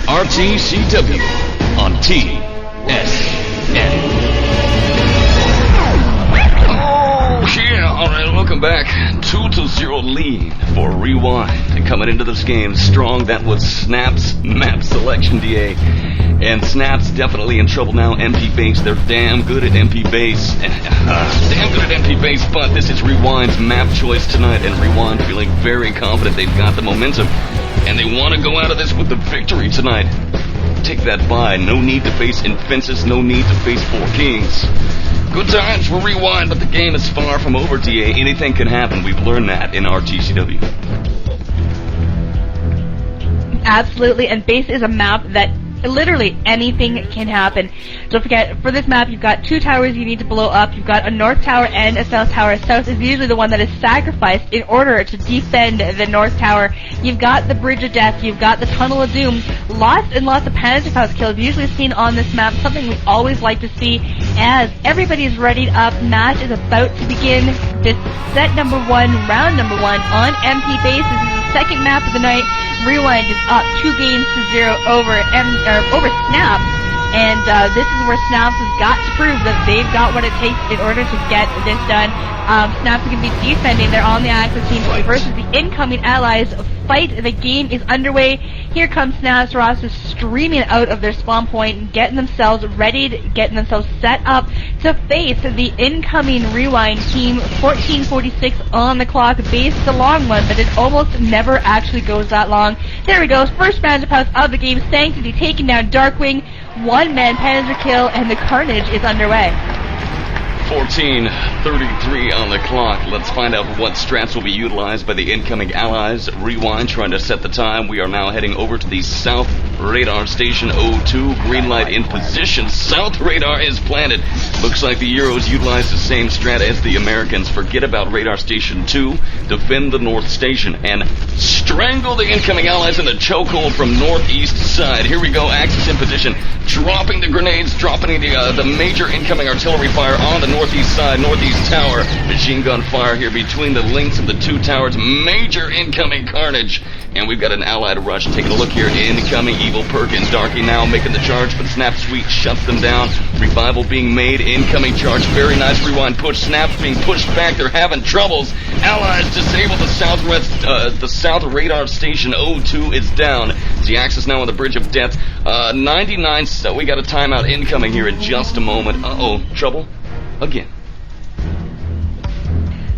Speaker 2: RTCW on TSN. Oh, yeah. All right, welcome back. 2-0 lead for Rewind. And coming into this game strong, that was SnapS map selection, DeeAy. And SnapS definitely in trouble now. MP Base, they're damn good at MP Base. Damn good at MP Base, but this is Rewind's map choice tonight. And Rewind feeling very confident they've got the momentum. And they want to go out of this with the victory tonight. Take that bye. No need to face Infences, no need to face Four Kings. Good times for Rewind, but the game is far from over, DeeAy. Anything can happen. We've learned that in RTCW.
Speaker 1: Absolutely, and Base is a map that literally anything can happen. Don't forget, for this map, you've got two towers you need to blow up. You've got a north tower and a south tower. South is usually the one that is sacrificed in order to defend the north tower. You've got the Bridge of Death. You've got the Tunnel of Doom. Lots and lots of Panic House kills usually seen on this map. Something we always like to see as everybody's readied up. Match is about to begin. This set number one, round number one on MP Base. This is the second map of the night. Rewind is up 2-0 over SnapS, and this is where SnapS has got to prove that they've got what it takes in order to get this done. SnapS is going to be defending. They're on the Axis team versus the incoming allies. Fight. The game is underway. Here comes SnapS. Ross is streaming out of their spawn point, getting themselves ready, getting themselves set up to face the incoming Rewind team. 14:46 on the clock. Base is a long one, but it almost never actually goes that long. There we go. First Panzer Pass of the game. Sanctity taking down DarkWing. One-man Panzer kill, and the carnage is underway.
Speaker 2: 14:33 on the clock. Let's find out what strats will be utilized by the incoming allies. Rewind trying to set the time. We are now heading over to the South Radar Station 02. Green light in position. South Radar is planted. Looks like the Euros utilize the same strat as the Americans. Forget about Radar Station 2. Defend the North Station and strangle the incoming allies in the chokehold from northeast side. Here we go. Axis in position. Dropping the grenades. Dropping the major incoming artillery fire on the northeast side, northeast tower. Machine gun fire here between the links of the two towers. Major incoming carnage. And we've got an allied rush. Taking a look here. Incoming Evil Purc and Darkie now making the charge, but SnapS Suite shuts them down. Revival being made. Incoming charge. Very nice rewind push. SnapS being pushed back. They're having troubles. Allies disable the South Radar Station 02 is down. The Axis now on the bridge of death. 99. So we got a timeout incoming here in just a moment. Uh-oh. Trouble? Again.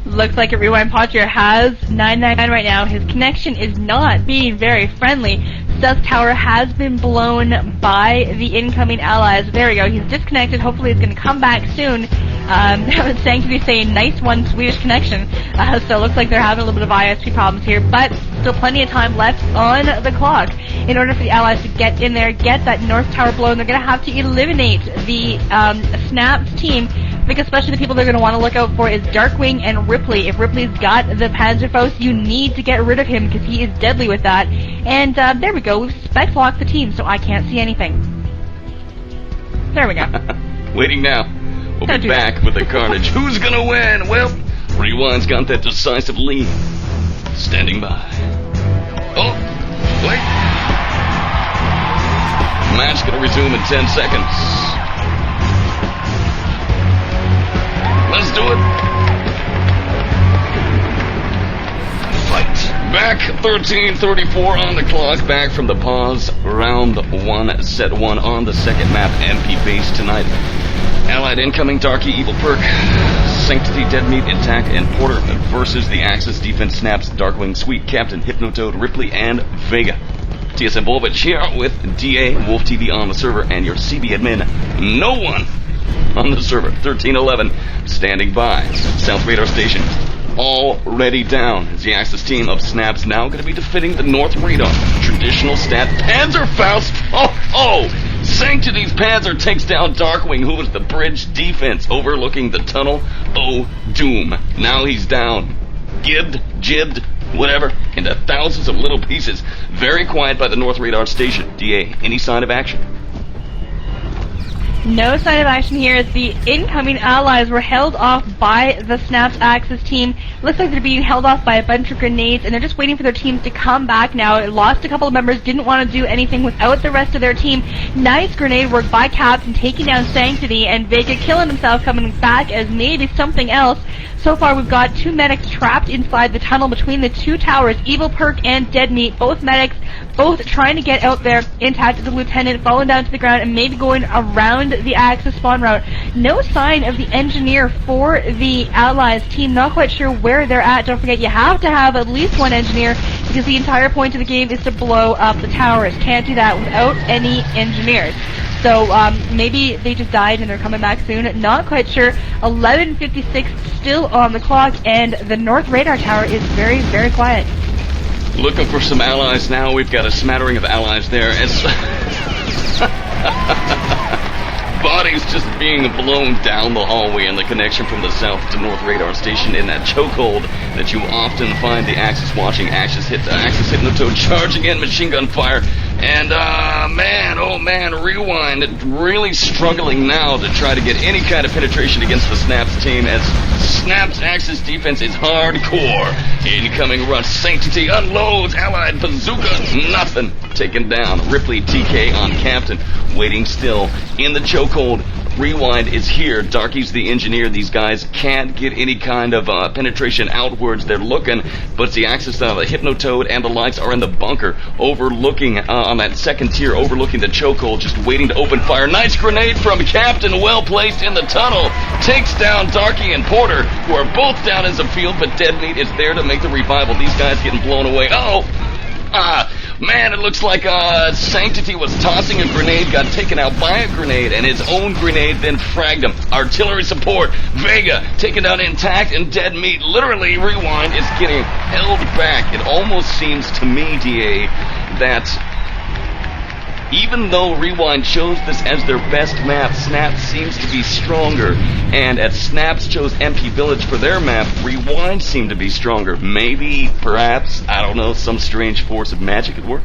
Speaker 1: Looks like a Rewind Pjoter has 999 right now. His connection is not being very friendly. South Tower has been blown by the incoming allies. There we go. He's disconnected. Hopefully he's going to come back soon. Sanctity saying, nice one, Swedish connection. So it looks like they're having a little bit of ISP problems here, but still plenty of time left on the clock. In order for the allies to get in there, get that North Tower blown, they're going to have to eliminate the SnapS team. I think especially the people they're going to want to look out for is DarkWing and Ripley. If Ripley's got the Panzerfaust, you need to get rid of him because he is deadly with that. And there we go. We've spec locked the team, so I can't see anything. There we go.
Speaker 2: Waiting now. We'll be back with the carnage. Who's going to win? Well, Rewind's got that decisive lead. Standing by. Oh, wait. Match going to resume in 10 seconds. Let's do it. Fight. Back 13:34 on the clock. Back from the pause. Round 1, set 1 on the second map. MP base tonight. Allied incoming Darkie, Evil Purc, Sanctity, DeadMeat, Intact, and Pjoter versus the Axis defense SnapS, DarkWing, Sweet, Capten, Hypnotoad, Ripley, and Vega. TSM Wolwitch here with DeeAy, Wolf TV on the server, and your CB admin. No one on the server. 1311 standing by. South Radar Station already down. The Axis team of SnapS now going to be defending the North Radar. Traditional stat Panzerfaust. Oh! Sanctity's Panzer takes down DarkWing, who was the bridge defense overlooking the tunnel. Oh, doom. Now he's down. Jibbed, whatever, into thousands of little pieces. Very quiet by the North Radar Station. DeeAy, any sign of action?
Speaker 1: No sign of action here as the incoming allies were held off by the SnapS Axis team. Looks like they're being held off by a bunch of grenades, and they're just waiting for their teams to come back now. It lost a couple of members, didn't want to do anything without the rest of their team. Nice grenade work by Capten, taking down Sanctity, and Vega killing himself, coming back as maybe something else. So far, we've got 2 medics trapped inside the tunnel between the 2 towers, Evil Purc and DeadMeat, both medics, both trying to get out there. Intact as a lieutenant, falling down to the ground and maybe going around the Axis spawn route. No sign of the engineer for the Allies team, not quite sure where they're at. Don't forget, you have to have at least 1 engineer because the entire point of the game is to blow up the towers. Can't do that without any engineers. So maybe they just died and they're coming back soon. Not quite sure. 11:56 still on the clock, and the North Radar Tower is very, very quiet.
Speaker 2: Looking for some allies now. We've got a smattering of allies there. As bodies just being blown down the hallway in the connection from the south to North Radar Station in that chokehold that you often find the Axis watching. Axis Hypnotoad charging in, machine gun fire. And, Rewind really struggling now to try to get any kind of penetration against the SnapS team as SnapS Axis defense is hardcore. Incoming rush, Sanctity unloads, allied bazooka, nothing. Taken down, Ripley TK on Capten, waiting still in the chokehold. Rewind is here. Darkie's the engineer. These guys can't get any kind of penetration outwards. They're looking, but it's the Axis, the Hypnotoad, and the likes are in the bunker, overlooking on that second tier, overlooking the chokehold, just waiting to open fire. Nice grenade from Capten, well placed in the tunnel. Takes down Darkie and Pjoter, who are both down in the field, but DeadMeat is there to make the revival. These guys getting blown away. Man, it looks like Sanctity was tossing a grenade, got taken out by a grenade, and his own grenade then fragged him. Artillery support, Vega, taken down intact, and DeadMeat, literally, Rewind, is getting held back. It almost seems to me, DeeAy, that even though Rewind chose this as their best map, SnapS seems to be stronger. And as SnapS chose MP Village for their map, Rewind seemed to be stronger. Maybe, perhaps, I don't know, some strange force of magic at work?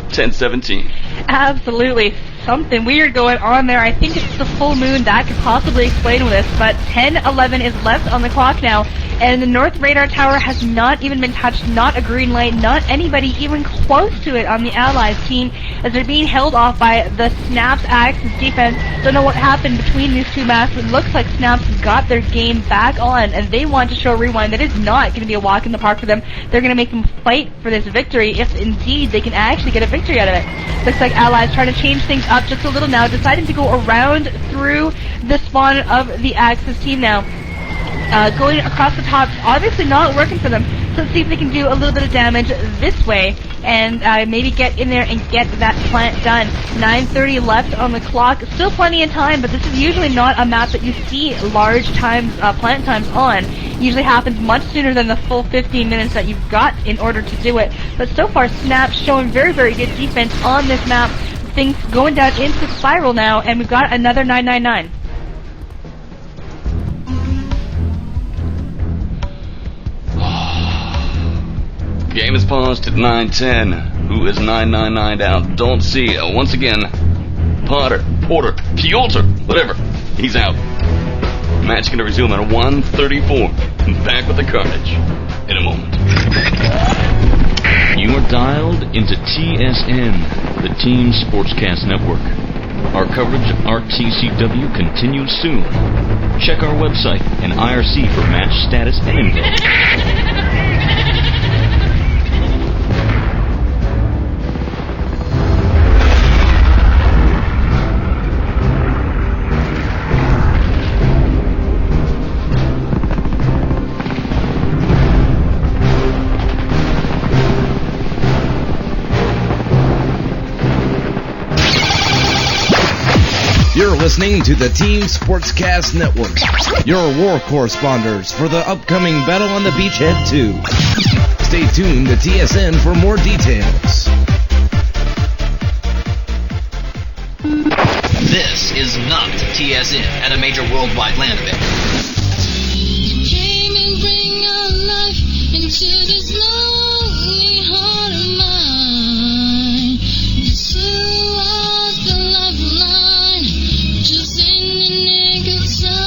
Speaker 2: 10-17.
Speaker 1: Absolutely. Something weird going on there. I think it's the full moon that could possibly explain this, but 10-11 is left on the clock now, and the North Radar Tower has not even been touched, not a green light, not anybody even close to it on the Allies team, as they're being held off by the SnapS Axis defense. Don't know what happened between these two maps. It looks like SnapS got their game back on, and they want to show Rewind that it's not going to be a walk in the park for them. They're going to make them fight for this victory, if indeed they can actually get a victory out of it. Looks like Allies trying to change things up just a little now, deciding to go around through the spawn of the Axis team now. Going across the top, obviously not working for them, so let's see if they can do a little bit of damage this way, and maybe get in there and get that plant done. 9:30 left on the clock, still plenty of time, but this is usually not a map that you see large times, plant times on. Usually happens much sooner than the full 15 minutes that you've got in order to do it, but so far SnapS showing very, very good defense on this map. Things going down into spiral now, and we've got another 999.
Speaker 2: Game is paused at 9:10. Who is 999 down? Don't see. Once again, Pjoter, Pjoter, whatever. He's out. Match going to resume at 1:34. Back with the carnage in a moment.
Speaker 7: You are dialed into TSN, the Team Sportscast Network. Our coverage of RTCW continues soon. Check our website and IRC for match status and info.
Speaker 5: You're listening to the Team Sportscast Network, your war correspondents for the upcoming Battle on the Beachhead 2. Stay tuned to TSN for more details.
Speaker 3: This is not TSN at a major worldwide LAN event.
Speaker 8: Came and bring our life into this lonely heart of mine. This was the lifeline, just in the nick of time.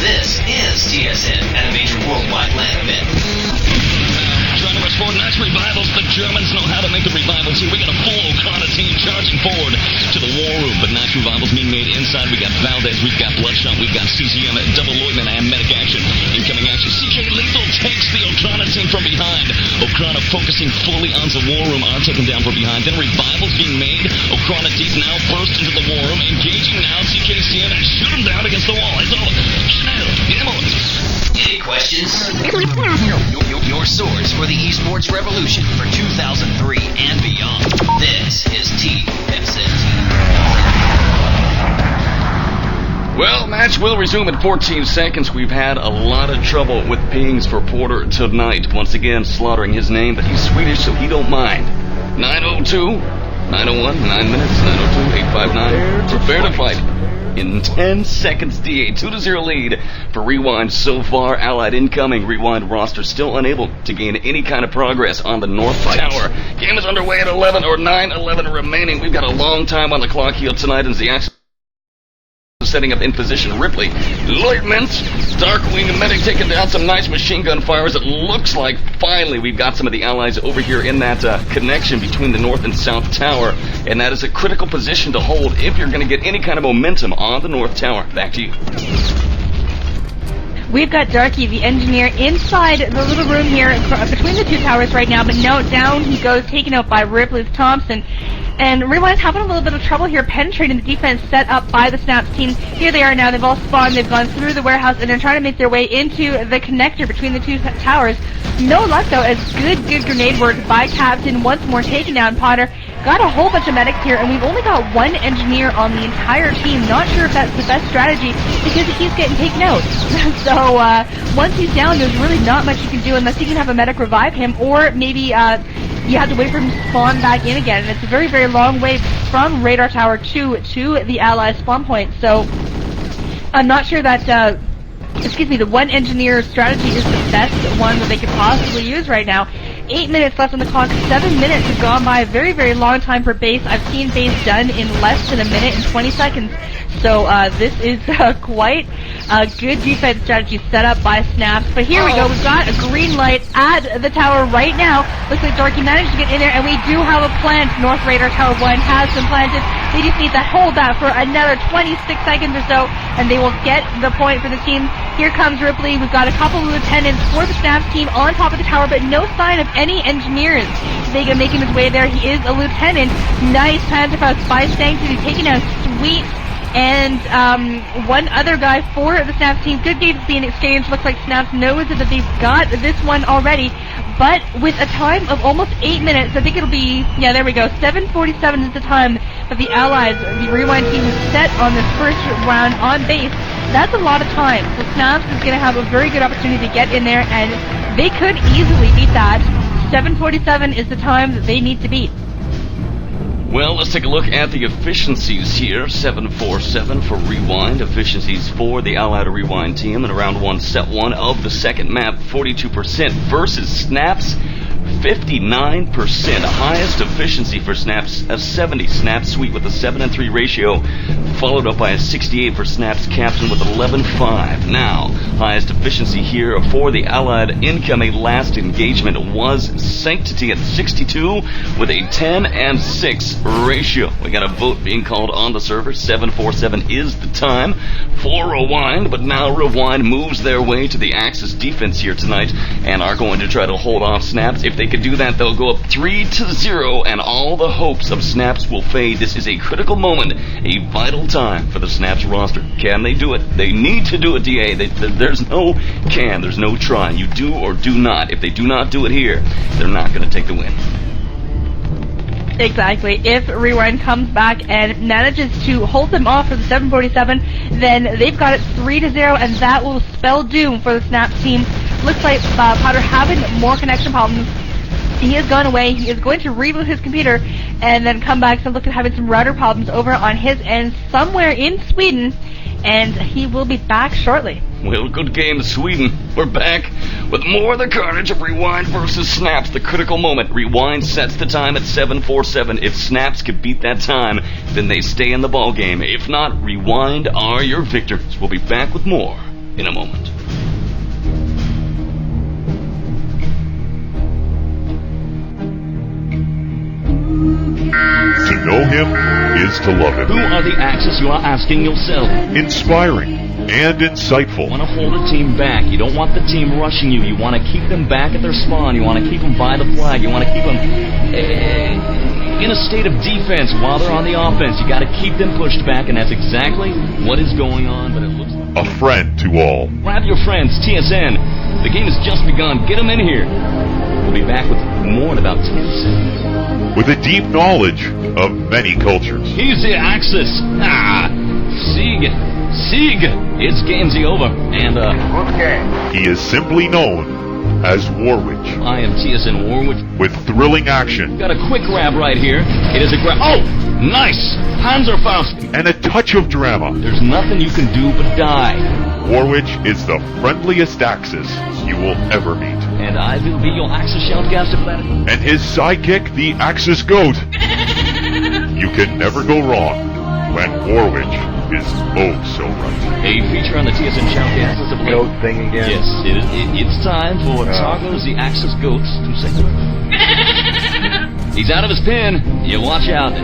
Speaker 3: This is TSN at a major worldwide LAN event.
Speaker 7: Trying to rush forward, nice revivals. The Germans know how to make the revivals here. We got a full O'Connor team charging forward to the war room, but nice revivals being made inside. We got Valdez, we've got Bloodshot, we've got CCM, Double Lieutenant, and Medic Action. Incoming action. CK Lethal takes the O'Connor team from behind. O'Connor focusing fully on the war room, are taken down from behind. Then revivals being made. O'Connor deep now burst into the war room, engaging now CKCM and shoot him down against the wall. It's over. Schnell,
Speaker 3: Any questions? Your source for the esports revolution for 2003 and beyond. This is TSN.
Speaker 2: Well, match will resume in 14 seconds. We've had a lot of trouble with pings for Pjoter tonight. Once again, slaughtering his name, but he's Swedish, so he don't mind. 902, 901, 9 minutes, 902, 859. Prepare to fight. In 10 seconds, DeeAy, 2-0 lead for Rewind so far. Allied incoming. Rewind roster still unable to gain any kind of progress on the North Tower. Game is underway at 11 or 9-11 remaining. We've got a long time on the clock here tonight as the Axis setting up in position. Ripley, Lieutenant, DarkWing and Medic taking down some nice machine gun fires. It looks like finally we've got some of the allies over here in that connection between the north and south tower, and that is a critical position to hold if you're going to get any kind of momentum on the north tower. Back to you.
Speaker 1: We've got Darkie, the engineer, inside the little room here between the two towers right now, but now down he goes, taken out by Ripley's Thompson. And Rewind's having a little bit of trouble here penetrating the defense set up by the SnapS team. Here they are now, they've all spawned, they've gone through the warehouse, and they're trying to make their way into the connector between the two towers. No luck though, as good grenade work by Capten, once more taking down Pjoter. Got a whole bunch of medics here, and we've only got one engineer on the entire team. Not sure if that's the best strategy, because he keeps getting taken out. So, once he's down, there's really not much you can do unless you can have a medic revive him, or maybe, you have to wait for him to spawn back in again. And it's a very, very long way from Radar Tower 2 to the Allies spawn point. So, I'm not sure that, the one engineer strategy is the best one that they could possibly use right now. 8 minutes left on the clock, 7 minutes have gone by, a very, very long time for base. I've seen base done in less than a minute and 20 seconds. So this is quite a good defense strategy set up by SnapS. But here we go, we've got a green light at the tower right now. Looks like Darkie managed to get in there, and we do have a plant. North Radar Tower 1 has been planted. They just need to hold that for another 26 seconds or so, and they will get the point for the team. Here comes Ripley. We've got a couple of lieutenants for the SnapS team on top of the tower, but no sign of any engineers. Vega making his way there. He is a lieutenant. Nice Panzerfaust by Sanctity, taking out Sweet. And one other guy for the SnapS team. Good games being exchanged. Looks like SnapS knows that they've got this one already. But with a time of almost 8 minutes, I think it'll be, yeah, there we go, 7:47 is the time that the Allies, the Rewind team, is set on this first round on base. That's a lot of time. So SnapS is going to have a very good opportunity to get in there, and they could easily beat that. 7:47 is the time that they need to beat.
Speaker 2: Well, let's take a look at the efficiencies here. 747 for Rewind. Efficiencies for the Allied Rewind team in round 1, set 1 of the second map. 42% versus SnapS. 59%. Highest efficiency for SnapS, a 70. SnapS Sweet with a 7-3 ratio, followed up by a 68 for SnapS Capten with 11.5. Now, highest efficiency here for the Allied incoming last engagement was Sanctity at 62 with a 10-6 ratio. We got a vote being called on the server. 747 is the time for Rewind, but now Rewind moves their way to the Axis defense here tonight and are going to try to hold off SnapS. If they could do that, they'll go up 3-0, and all the hopes of SnapS will fade. This is a critical moment, a vital time for the SnapS roster. Can they do it? They need to do it, DeeAy. There's no can, there's no try. You do or do not. If they do not do it here, they're not going to take the win.
Speaker 1: Exactly. If Rewind comes back and manages to hold them off for the 7:47, then they've got it 3-0, and that will spell doom for the SnapS team. Looks like Pjoter having more connection problems. He has gone away. He is going to reboot his computer and then come back. So look at having some router problems over on his end somewhere in Sweden, and he will be back shortly.
Speaker 2: Well, good game, Sweden. We're back with more of the carnage of Rewind versus SnapS. The critical moment. Rewind sets the time at 7:47. If SnapS could beat that time, then they stay in the ball game. If not, Rewind are your victors. We'll be back with more in a moment.
Speaker 9: To know him is to love him.
Speaker 7: Who are the Axis, you are asking yourself?
Speaker 9: Inspiring and insightful.
Speaker 7: You want to hold a team back. You don't want the team rushing you. You want to keep them back at their spawn. You want to keep them by the flag. You want to keep them in a state of defense while they're on the offense. You got to keep them pushed back, and that's exactly what is going on. But it looks like
Speaker 9: a friend to all.
Speaker 7: Grab your friends, TSN. The game has just begun. Get them in here. We'll be back with more in about 10 seconds.
Speaker 9: With a deep knowledge of many cultures.
Speaker 7: He's the Axis. Sieg. It's gamesy over. And,
Speaker 9: he is simply known as Warwitch.
Speaker 7: I am TSN Warwitch.
Speaker 9: With thrilling action.
Speaker 7: Got a quick grab right here. It is a grab. Oh! Nice! Panzerfaust.
Speaker 9: And a touch of drama.
Speaker 7: There's nothing you can do but die.
Speaker 9: Warwitch is the friendliest Axis you will ever meet.
Speaker 7: And I will be your Axis Shoutcaster for that.
Speaker 9: And his sidekick, the Axis Goat. You can never go wrong when Warwitch is oh so right.
Speaker 7: A feature on the TSN Shoutcast is a
Speaker 10: Goat thing again.
Speaker 7: Yes, it's time for Toggles the Axis Goats to say. He's out of his pen. You watch out.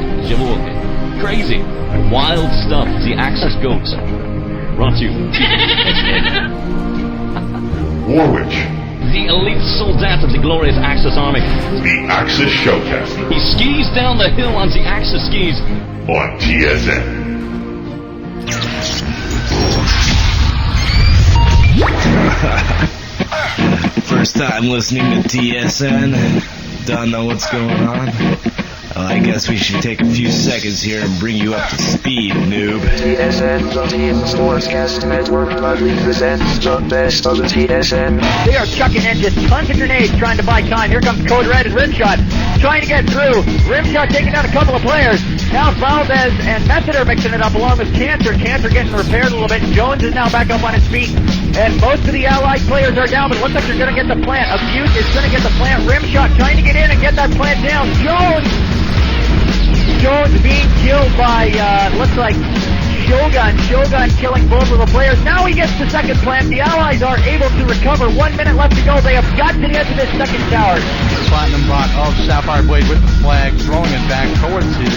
Speaker 7: Crazy. Wild stuff. The Axis Goats. Brought to you.
Speaker 9: Warwitch,
Speaker 7: The elite soldat of the glorious Axis army.
Speaker 9: the Axis Shoutcaster
Speaker 7: He skis down the hill on the Axis skis.
Speaker 9: on TSN.
Speaker 5: First time listening to TSN. Don't know what's going on. Well, I guess we should take a few seconds here and bring you up to speed, noob.
Speaker 11: TSN, the Shoutcast Network proudly presents the best of the TSN.
Speaker 12: They are chucking in just tons of grenades trying to buy time. Here comes Code Red and Rimshot trying to get through. Rimshot taking down a couple of players. Now Valdez and Method are mixing it up along with Cancer. Cancer getting repaired a little bit. Jones is now back up on his feet. And most of the allied players are down, but it looks like they're going to get the plant. Abuse is going to get the plant. Rimshot trying to get in and get that plant down. Jones being killed by, looks like Shogun. Shogun killing both of the players. Now he gets the second plant. The allies are able to recover. 1 minute left to go. They have got to get to this second tower.
Speaker 10: Platinum bot of Sapphire Blade with the flag, throwing it back towards his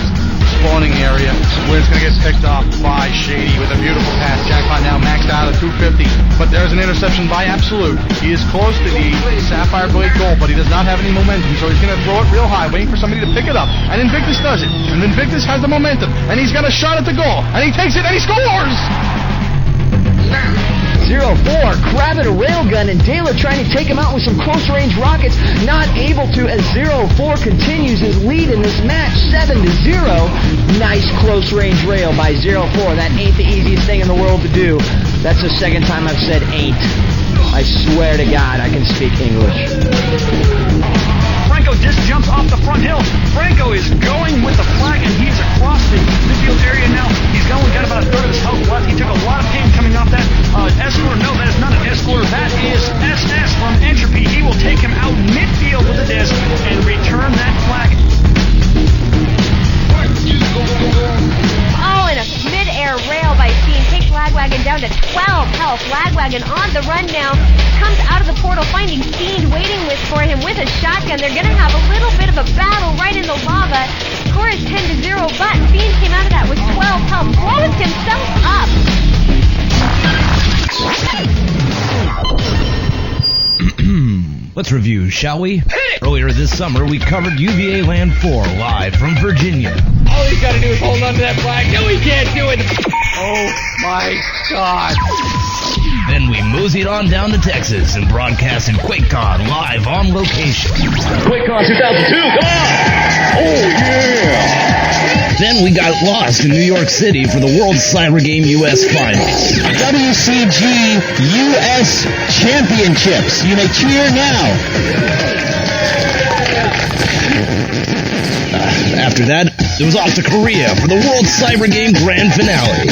Speaker 10: spawning area, where it's going to get picked off by Shady with a beautiful pass. Jackpot now maxed out at 250, but there's an interception by Absolute. He is close to the Sapphire Blade goal, but he does not have any momentum, so he's going to throw it real high, waiting for somebody to pick it up. And Invictus does it, and Invictus has the momentum, and he's got a shot at the goal, and he takes it, and he scores!
Speaker 12: 0-4, grabbing a railgun, and Dayla trying to take him out with some close-range rockets. Not able to, as 0-4 continues his lead in this match, 7-0. Nice close-range rail by 0-4. That ain't the easiest thing in the world to do. That's the second time I've said ain't. I swear to God I can speak English.
Speaker 13: Franco just jumps off the front hill. Franco is going with the flag, and he's across the midfield area now. He's got about a third of his health left. He took a lot of pain coming off that. Escort, no, that is not an escort. That is SS from Entropy. He will take him out midfield with a disc and return that flag.
Speaker 14: Oh, and a mid-air rail by Steen takes Lagwagon down to 12 health. Lagwagon on the run now. Comes out of the portal, finding Steen waiting for him with a shotgun. They're going to have a little bit of a battle right in the lava. Score is 10-0, but Steen came out of that with 12 health. Blows himself up.
Speaker 5: Let's review, shall we? Earlier this summer, we covered UVA Land 4 live from Virginia.
Speaker 12: All he's got to do is hold on to that flag. No, he can't do it. Oh, my God.
Speaker 5: Then we moseyed on down to Texas and broadcasted QuakeCon live on location.
Speaker 13: QuakeCon 2002, come on! Oh, yeah!
Speaker 5: Then we got lost in New York City for the World Cyber Game US Finals.
Speaker 15: WCG US Championships. You may cheer now.
Speaker 5: After that, it was off to Korea for the World Cyber Game Grand Finale.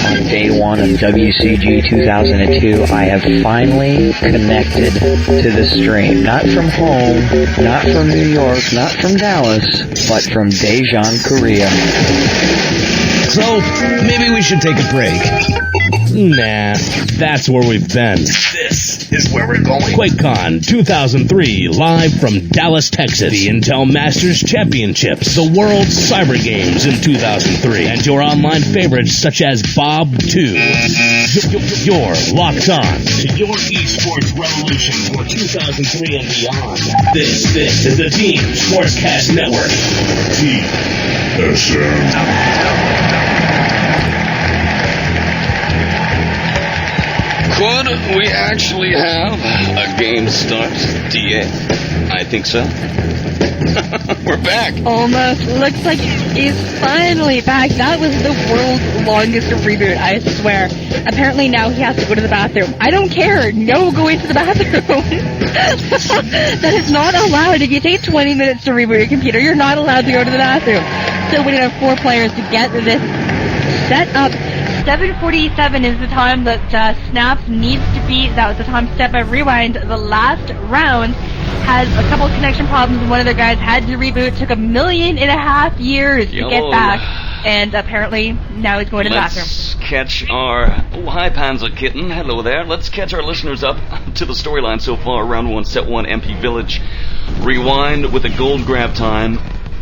Speaker 16: On day one of WCG 2002, I have finally connected to the stream. Not from home, not from New York, not from Dallas, but from Daejeon, Korea.
Speaker 5: So, maybe we should take a break. Nah, that's where we've been.
Speaker 9: This is where we're going.
Speaker 5: QuakeCon 2003, live from Dallas, Texas. The Intel Masters Championships, the World Cyber Games in 2003, and your online favorites such as Bob 2. You're locked on to your esports revolution for 2003 and beyond. This is the Team Sportscast Network.
Speaker 9: TSN.
Speaker 2: Could we actually have a game start, DA? I think so. We're back.
Speaker 1: Almost. Looks like he's finally back. That was the world's longest reboot, I swear. Apparently now he has to go to the bathroom. I don't care. No going to the bathroom. That is not allowed. If you take 20 minutes to reboot your computer, you're not allowed to go to the bathroom. So we have 4 players to get this set up. 7:47 is the time that SnapS needs to be. That was the time set by Rewind. The last round has a couple of connection problems. One of their guys had to reboot. Took 1.5 million years to get back. And apparently, now he's going to the bathroom.
Speaker 2: Let's catch our... Oh, hi, Panzer Kitten. Hello there. Let's catch our listeners up to the storyline so far. Round 1, set 1, MP Village. Rewind with a gold grab time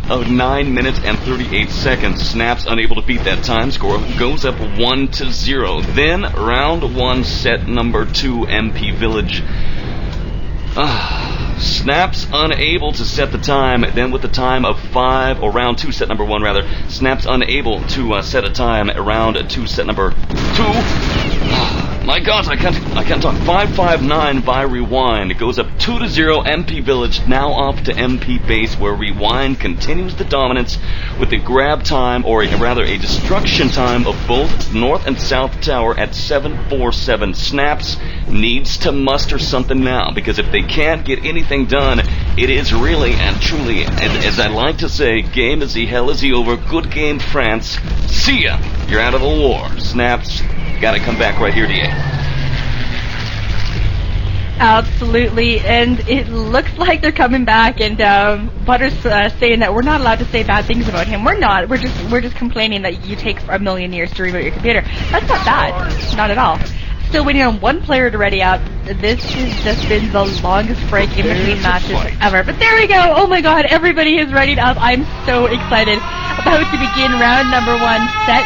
Speaker 2: of 9 minutes and 38 seconds. SnapS unable to beat that time score. Goes up 1-0. Then, round 1, set number 2, MP Village. SnapS unable to set the time, then with the time of 5, or round 2, set number 1 rather, SnapS unable to set a time, round 2, set number 2. My God, I can't talk. 559 by Rewind. It goes up 2-0, MP Village, now off to MP Base, where Rewind continues the dominance with the grab time, or rather a destruction time of both North and South Tower at 747. SnapS needs to muster something now, because if they can't get anything done, it is really and truly, as I like to say, game is the hell is he over, good game France, see ya, you're out of the war. SnapS, gotta come back right here, DeeAy.
Speaker 1: Absolutely, and it looks like they're coming back, and Butter's saying that we're not allowed to say bad things about him. We're not. We're just complaining that you take a million years to reboot your computer. That's not bad. Not at all. Still waiting on one player to ready out. This has just been the longest break in between matches ever. But there we go. Oh my God, everybody is readied up. I'm so excited. About to begin round number 1, set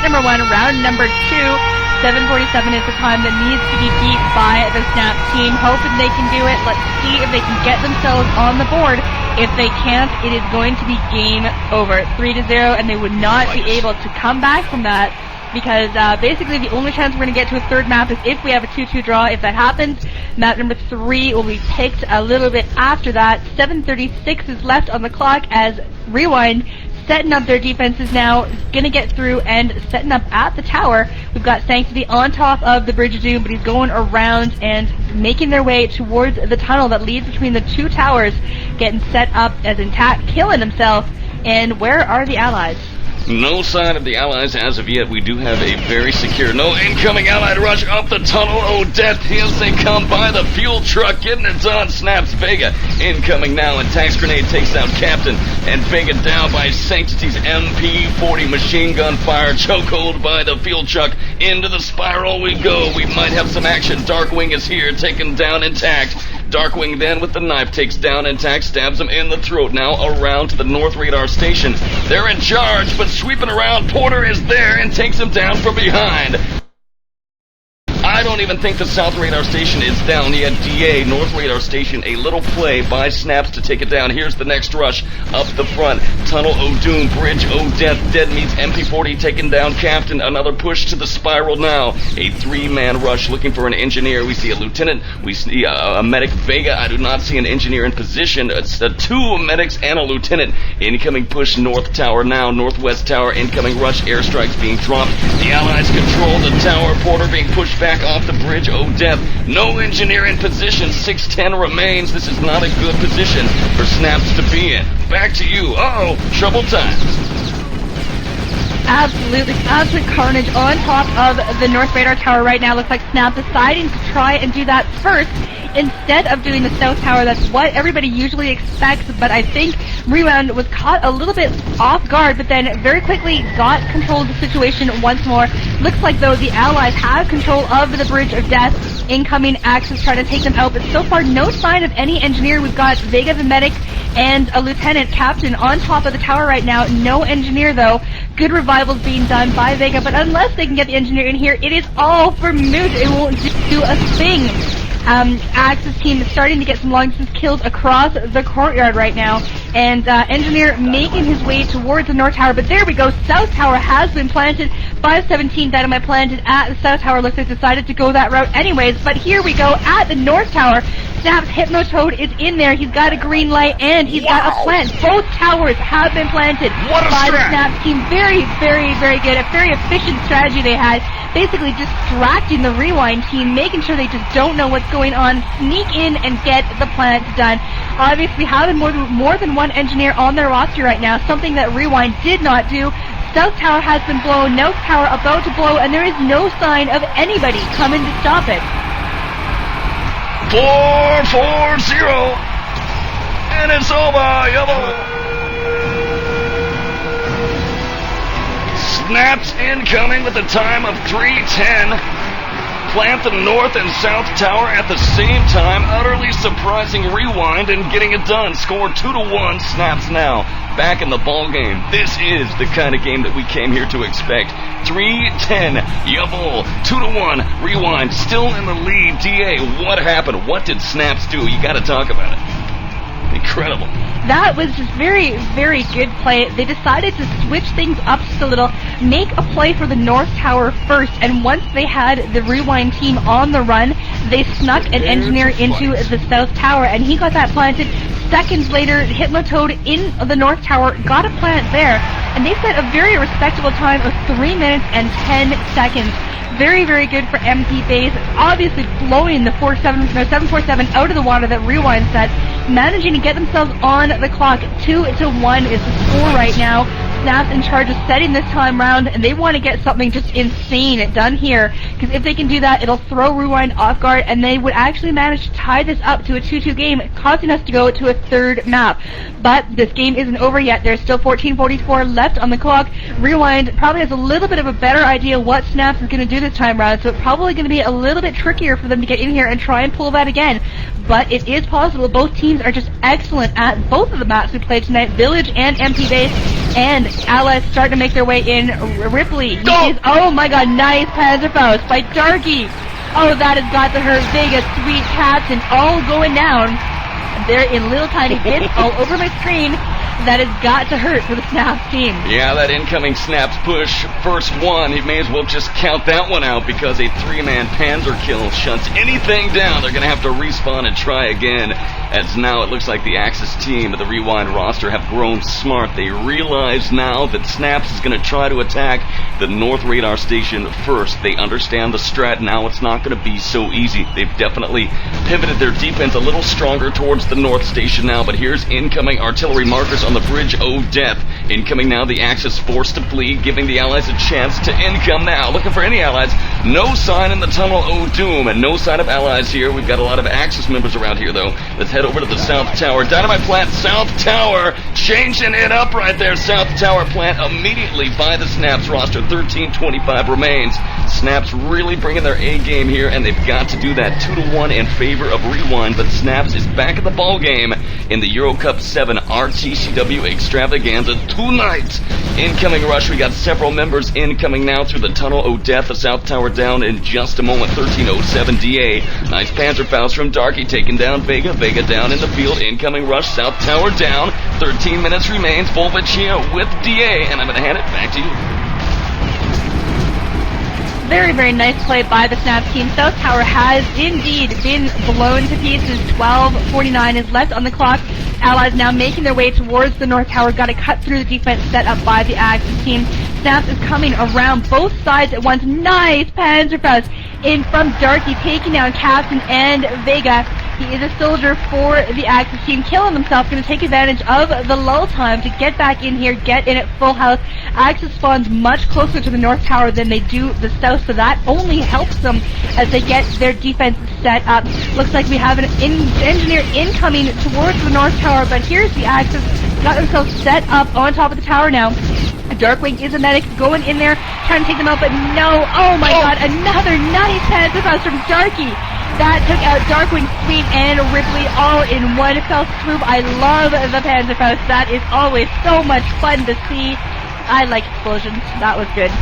Speaker 1: number 1, round number 2. 7:47 is the time that needs to be beat by the SnapS team. Hoping they can do it. Let's see if they can get themselves on the board. If they can't, it is going to be game over. 3-0, and they would not be able to come back from that. Because basically the only chance we're going to get to a third map is if we have a 2-2 draw. If that happens, map number 3 will be picked a little bit after that. 7:36 is left on the clock as Rewind setting up their defenses now, going to get through and setting up at the tower. We've got Sanctity on top of the Bridge of Doom, but he's going around and making their way towards the tunnel that leads between the two towers, getting set up as intact, killing himself. And where are the allies?
Speaker 2: No sign of the allies as of yet. We do have a very secure, no incoming allied rush up the tunnel. Oh, death, here they come by the fuel truck, getting it done. SnapS Vega incoming now, and Tax Grenade takes out Capten, and Vega down by Sanctity's MP40 machine gun fire, chokehold by the fuel truck. Into the spiral we go. We might have some action. DarkWing is here, taken down intact. DarkWing then with the knife takes down intact, stabs him in the throat. Now around to the North Radar Station. They're in charge, but sweeping around, Pjoter is there and takes him down from behind. I don't even think the South Radar Station is down yet. DeeAy, North Radar Station, a little play by SnapS to take it down. Here's the next rush up the front. Tunnel O'Doom, Bridge O'Death, DeadMeat's MP40 taking down Capten. Another push to the spiral now. A 3-man rush looking for an engineer. We see a lieutenant. We see a medic, Vega. I do not see an engineer in position. It's 2 medics and a lieutenant. Incoming push North Tower now. Northwest Tower incoming rush. Airstrikes being dropped. The Allies control the tower. Pjoter being pushed back off the Bridge O'Death. No engineer in position. 610 remains. This is not a good position for SnapS to be in. Back to you. Uh-oh, trouble times.
Speaker 1: Absolutely, absolute carnage on top of the North Radar Tower right now. Looks like SnapS deciding to try and do that first instead of doing the South Tower. That's what everybody usually expects, but I think Rewind was caught a little bit off guard, but then very quickly got control of the situation once more. Looks like, though, the Allies have control of the Bridge of Death. Incoming Axis trying to take them out, but so far no sign of any engineer. We've got Vega the medic and a Lieutenant Capten on top of the tower right now. No engineer, though. Good revivals being done by Vega, but unless they can get the engineer in here, it is all for moot. It won't do a thing. Axis team is starting to get some long-distance kills across the courtyard right now, and Engineer making his way towards the North Tower, but there we go. South Tower has been planted. 517 dynamite planted at the South Tower. Looks like decided to go that route anyways, but here we go at the North Tower. SnapS Hypnotoad is in there. He's got a green light and he's got a plant. Both towers have been planted by the SnapS team. Very, very, very good. A very efficient strategy they had. Basically distracting the Rewind team, making sure they just don't know what's going on, sneak in and get the plant done. Obviously having more than one engineer on their roster right now, something that Rewind did not do. South Tower has been blown, North Tower about to blow, and there is no sign of anybody coming to stop it.
Speaker 2: 4-4-0, and it's over, yellow. Snaps incoming with a time of 3:10. Plant the north and south tower at the same time. Utterly surprising rewind and getting it done. Score 2-1. Snaps now back in the ball game. This is the kind of game that we came here to expect. 3:10. Yabol. 2-1. Rewind. Still in the lead. DeeAy, what happened? What did Snaps do? You got to talk about it. Incredible.
Speaker 1: That was just very, very good play. They decided to switch things up just a little, make a play for the North Tower first, and once they had the Rewind team on the run, they snuck an engineer into the South Tower, and he got that planted. Seconds later, Hitmotoad in the North Tower got a plant there, and they set a very respectable time of 3 minutes and 10 seconds. Very, very good for MP Base. Obviously blowing the 747 out of the water that Rewind set. Managing to get themselves on the clock. 2-1 is the score right now. Snaps in charge of setting this time round, and they want to get something just insane done here, because if they can do that, it'll throw Rewind off guard, and they would actually manage to tie this up to a 2-2 game, causing us to go to a third map. But this game isn't over yet. There's still 14:44 left on the clock. Rewind probably has a little bit of a better idea what Snaps is going to do this time round, so it's probably going to be a little bit trickier for them to get in here and try and pull that again. But it is possible. Both teams are just excellent at both of the maps we played tonight, Village and MP Base, and Allies starting to make their way in. Ripley, oh my god, nice Panzerfaust by Darkie. Oh, that has got to hurt. Vega, sweet Capten, all going down. They're in little tiny bits all over my screen. That has got to hurt for the Snaps team.
Speaker 2: Yeah, that incoming Snaps push, first one, he may as well just count that one out, because a 3-man Panzer kill shuts anything down. They're going to have to respawn and try again, as now it looks like the Axis team of the Rewind roster have grown smart. They realize now that Snaps is going to try to attack the North Radar Station first. They understand the strat. Now it's not going to be so easy. They've definitely pivoted their defense a little stronger towards the North Station now, but here's incoming artillery markers on the Bridge O' Death. Incoming now, the Axis forced to flee, giving the Allies a chance to income now. Looking for any Allies. No sign in the Tunnel O' Doom, and no sign of Allies here. We've got a lot of Axis members around here, though. Let's head over to the South Tower. Dynamite plant, South Tower. Changing it up right there. South Tower plant immediately by the Snaps roster. 13:25 remains. Snaps really bringing their A game here, and they've got to do that. 2-1 in favor of Rewind, but Snaps is back at the ball game in the EuroCup VII RTCW extravaganza tonight. Incoming rush, we got several members incoming now through the Tunnel O' Death. The South Tower down in just a moment. 13:07 DeeAy. Nice Panzerfaust from Darkie, taking down Vega. Vega down in the field. Incoming rush, South Tower down. 13 minutes remains. Wolwitch here with DeeAy, and I'm going to hand it back to you.
Speaker 1: Very, very nice play by the Snaps team. South Tower has indeed been blown to pieces. 12:49 is left on the clock. Allies now making their way towards the North Tower. Got to cut through the defense set up by the Axis team. Snaps is coming around both sides at once. Nice Panzerfaust in from Darkie, taking down Capten and Vega. He is a soldier for the Axis team, killing himself, going to take advantage of the lull time to get back in here, get in at full health. Axis spawns much closer to the North Tower than they do the South, so that only helps them as they get their defense set up. Looks like we have an engineer incoming towards the North Tower, but here's the Axis, got themselves set up on top of the tower now. DarkWing is a medic, going in there, trying to take them out, but no, oh my god, another nice Panzerfaust from Darkie. That took out DarkWing, Sweet, and Ripley all in one fell swoop. I love the Panzerfaust. That is always so much fun to see. I like explosions. That was good.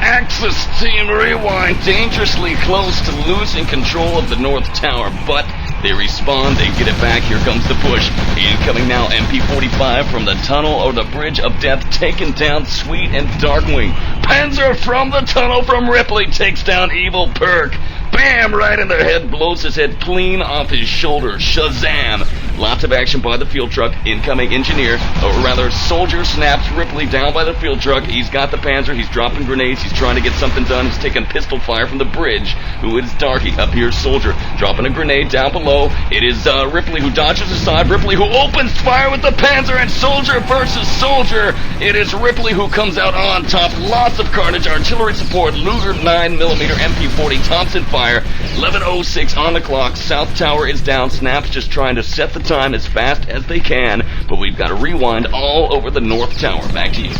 Speaker 2: Axis team Rewind dangerously close to losing control of the North Tower, but they respawn, they get it back. Here comes the push. Incoming now, MP45 from the Tunnel or the Bridge of Death, taking down Sweet and DarkWing. Panzer from the Tunnel from Ripley takes down Evil Purc. Bam! Right in their head, blows his head clean off his shoulder. Shazam! Lots of action by the field truck. Incoming engineer, or rather soldier, snaps Ripley down by the field truck. He's got the Panzer, he's dropping grenades, he's trying to get something done. He's taking pistol fire from the bridge. Who is Darkie? Up here, soldier, dropping a grenade down below. It is Ripley who dodges aside. Ripley who opens fire with the Panzer, and soldier versus soldier. It is Ripley who comes out on top. Lots of carnage, artillery support, Luger 9mm, MP40, Thompson fire. 11:06 on the clock. South Tower is down. Snaps just trying to set the time as fast as they can, but we've got to rewind all over the North Tower. Back to you.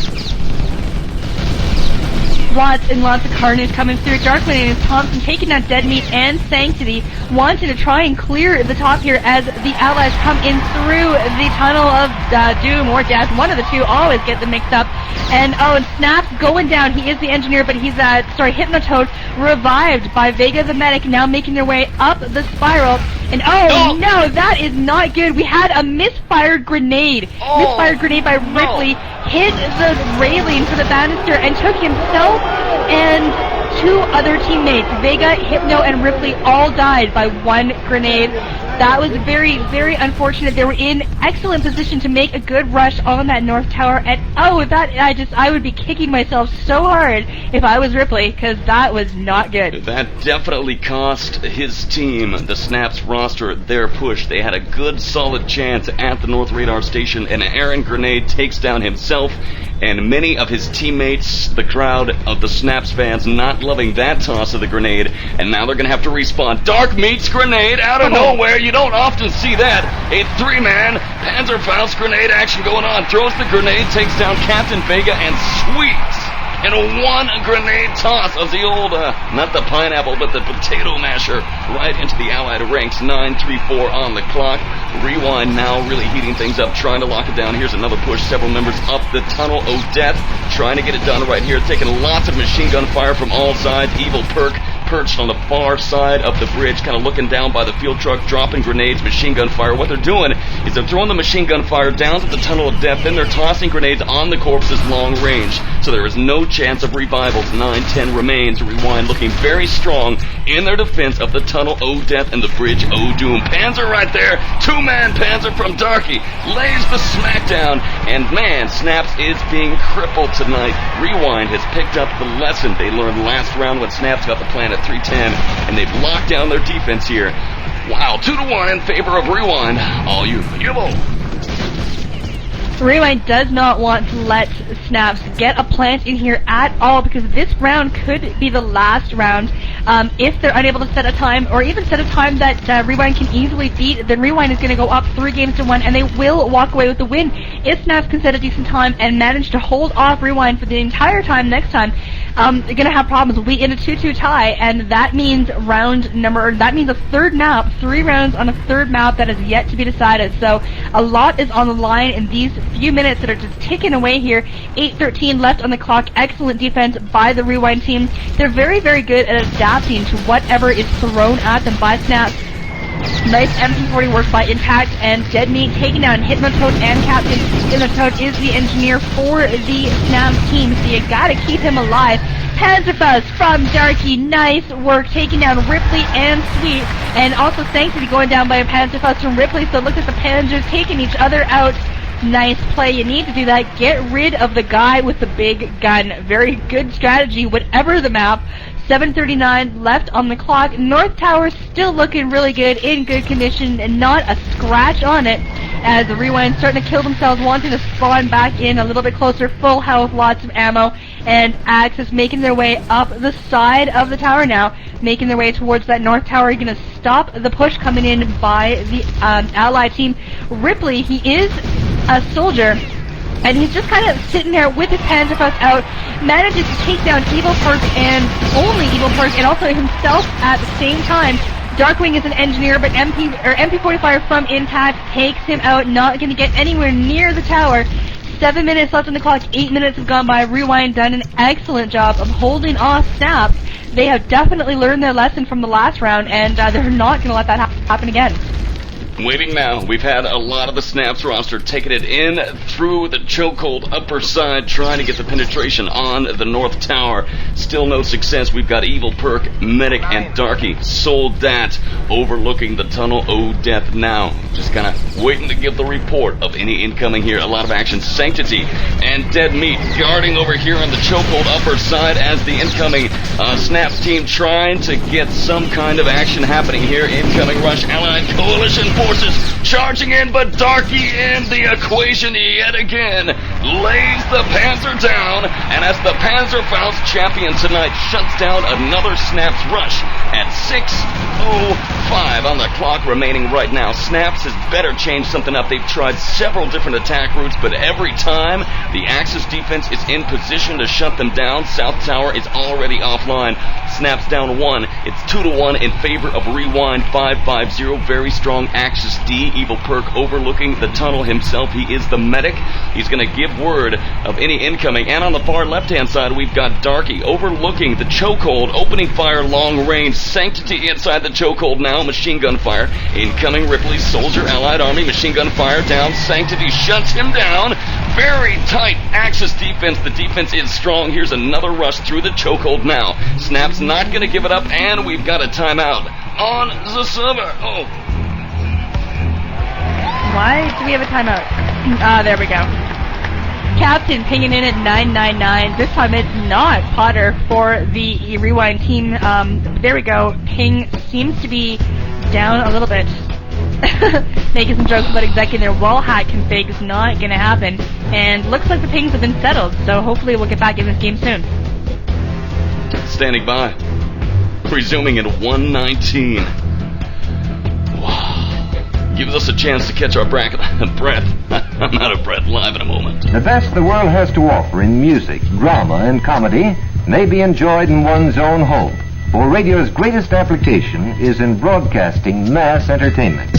Speaker 1: lots and lots of carnage coming through. DarkWing and Thompson taking down DeadMeat and Sanctity, wanting to try and clear the top here as the allies come in through the tunnel of doom or death. One of the two, always get them mixed up. And SnapS going down. He is the engineer, but he's Hypnotoad revived by Vega the medic, now making their way up the spiral. And no, that is not good. We had a misfired grenade. Misfired grenade by Ripley hit the railing for the banister and took himself and two other teammates, Vega, Hypno, and Ripley, all died by one grenade. That was very, very unfortunate. They were in excellent position to make a good rush on that north tower, and I would be kicking myself so hard if I was Ripley, because that was not good.
Speaker 2: That definitely cost his team, the SnapS roster, their push. They had a good, solid chance at the North Radar Station. An errant grenade takes down himself, and many of his teammates, the crowd of the SnapS fans, not loving that toss of the grenade, and now they're going to have to respawn. DarkMeat's grenade out of nowhere. You don't often see that. A three-man Panzerfaust grenade action going on. Throws the grenade, takes down Capten, Vega, and sweeps in a one grenade toss of the old, not the pineapple, but the potato masher, right into the allied ranks. 9-3-4 on the clock. Rewind now really heating things up, trying to lock it down. Here's another push. Several members up the tunnel of death, trying to get it done right here. Taking lots of machine gun fire from all sides. Evil Purc perched on the far side of the bridge, kind of looking down by the field truck, dropping grenades, machine gun fire. What they're doing is they're throwing the machine gun fire down to the tunnel of death, then they're tossing grenades on the corpses long range. So there is no chance of revivals. 9-10 remains. Rewind looking very strong in their defense of the tunnel O death and the bridge O doom. Panzer right there. Two-man Panzer from Darkie lays the smackdown. And man, SnapS is being crippled tonight. Rewind has picked up the lesson they learned last round when SnapS got the plan at 310, and they've locked down their defense here. Wow, 2-1 in favor of Rewind. All you, Yellow.
Speaker 1: Rewind does not want to let SnapS get a plant in here at all, because this round could be the last round. If they're unable to set a time, or even set a time that Rewind can easily beat, then Rewind is going to go up 3-1, and they will walk away with the win. If SnapS can set a decent time and manage to hold off Rewind for the entire time next time, they're going to have problems. We'll be in a 2-2 tie, and that means a third map, 3 rounds on a third map that is yet to be decided. So a lot is on the line in these few minutes that are just ticking away here. 8:13 left on the clock. Excellent defense by the Rewind team. They're very, very good at adapting to whatever is thrown at them by SnapS. Nice MP40 work by Impact, and DeadMeat taking down Hypnotoad and Capten. Hypnotoad is the engineer for the SnapS team, so you gotta keep him alive. Panzerfaust from Darkie, nice work, taking down Ripley and Sweet, and also Sanctity going down by a Panzerfaust from Ripley, so look at the Panzers taking each other out. Nice play. You need to do that. Get rid of the guy with the big gun. Very good strategy, whatever the map. 7:39 left on the clock. North Tower still looking really good, in good condition, and not a scratch on it, as the Rewind starting to kill themselves, wanting to spawn back in a little bit closer. Full health, lots of ammo, and Axis making their way up the side of the tower now, making their way towards that North Tower. You're going to stop the push coming in by the Allied team. Ripley, he is a soldier, and he's just kind of sitting there with his Panzerfaust out, manages to take down Evil Purc, and only Evil Purc, and also himself at the same time. DarkWing is an engineer, but MP45 from Impact takes him out, not going to get anywhere near the tower. 7 minutes left on the clock, 8 minutes have gone by. Rewind done an excellent job of holding off SnapS. They have definitely learned their lesson from the last round, and they're not going to let that happen again.
Speaker 2: Waiting now. We've had a lot of the SnapS roster taking it in through the chokehold upper side, trying to get the penetration on the North Tower. Still no success. We've got Evil Purc, Medic, and Darkie. Sold that, overlooking the tunnel. Oh, death now. Just kind of waiting to give the report of any incoming here. A lot of action. Sanctity and DeadMeat guarding over here on the chokehold upper side as the incoming SnapS team trying to get some kind of action happening here. Incoming rush. Allied Coalition forces charging in, but Darkie in the equation yet again lays the Panzer down, and as the Panzerfaust champion tonight shuts down another SnapS rush at 6:05. on the clock remaining right now. SnapS has better change something up. They've tried several different attack routes, but every time the Axis defense is in position to shut them down. South Tower is already offline. SnapS down 1. It's 2-1 in favor of Rewind 550. Very strong Axis D. Evil Purc overlooking the tunnel himself. He is the medic. He's going to give word of any incoming. And on the far left-hand side, we've got Darkie overlooking the chokehold, opening fire long range. Sanctity inside the chokehold now. Machine gun fire. Incoming Ripley, soldier, allied army. Machine gun fire down. Sanctity shuts him down. Very tight Axis defense. The defense is strong. Here's another rush through the chokehold now. SnapS not going to give it up, and we've got a timeout on the server. Oh.
Speaker 1: Why do we have a timeout? There we go. Capten pinging in at 999. This time it's not Pjoter for the Rewind team. There we go. Ping seems to be down a little bit. Making some jokes about executing their wall hack config is not going to happen. And looks like the pings have been settled, so hopefully we'll get back in this game soon.
Speaker 2: Standing by. Resuming in 119. Wow. Gives us a chance to catch our breath. I'm out of breath. Live in a moment.
Speaker 17: The best the world has to offer in music, drama, and comedy may be enjoyed in one's own home. For radio's greatest application is in broadcasting mass entertainment.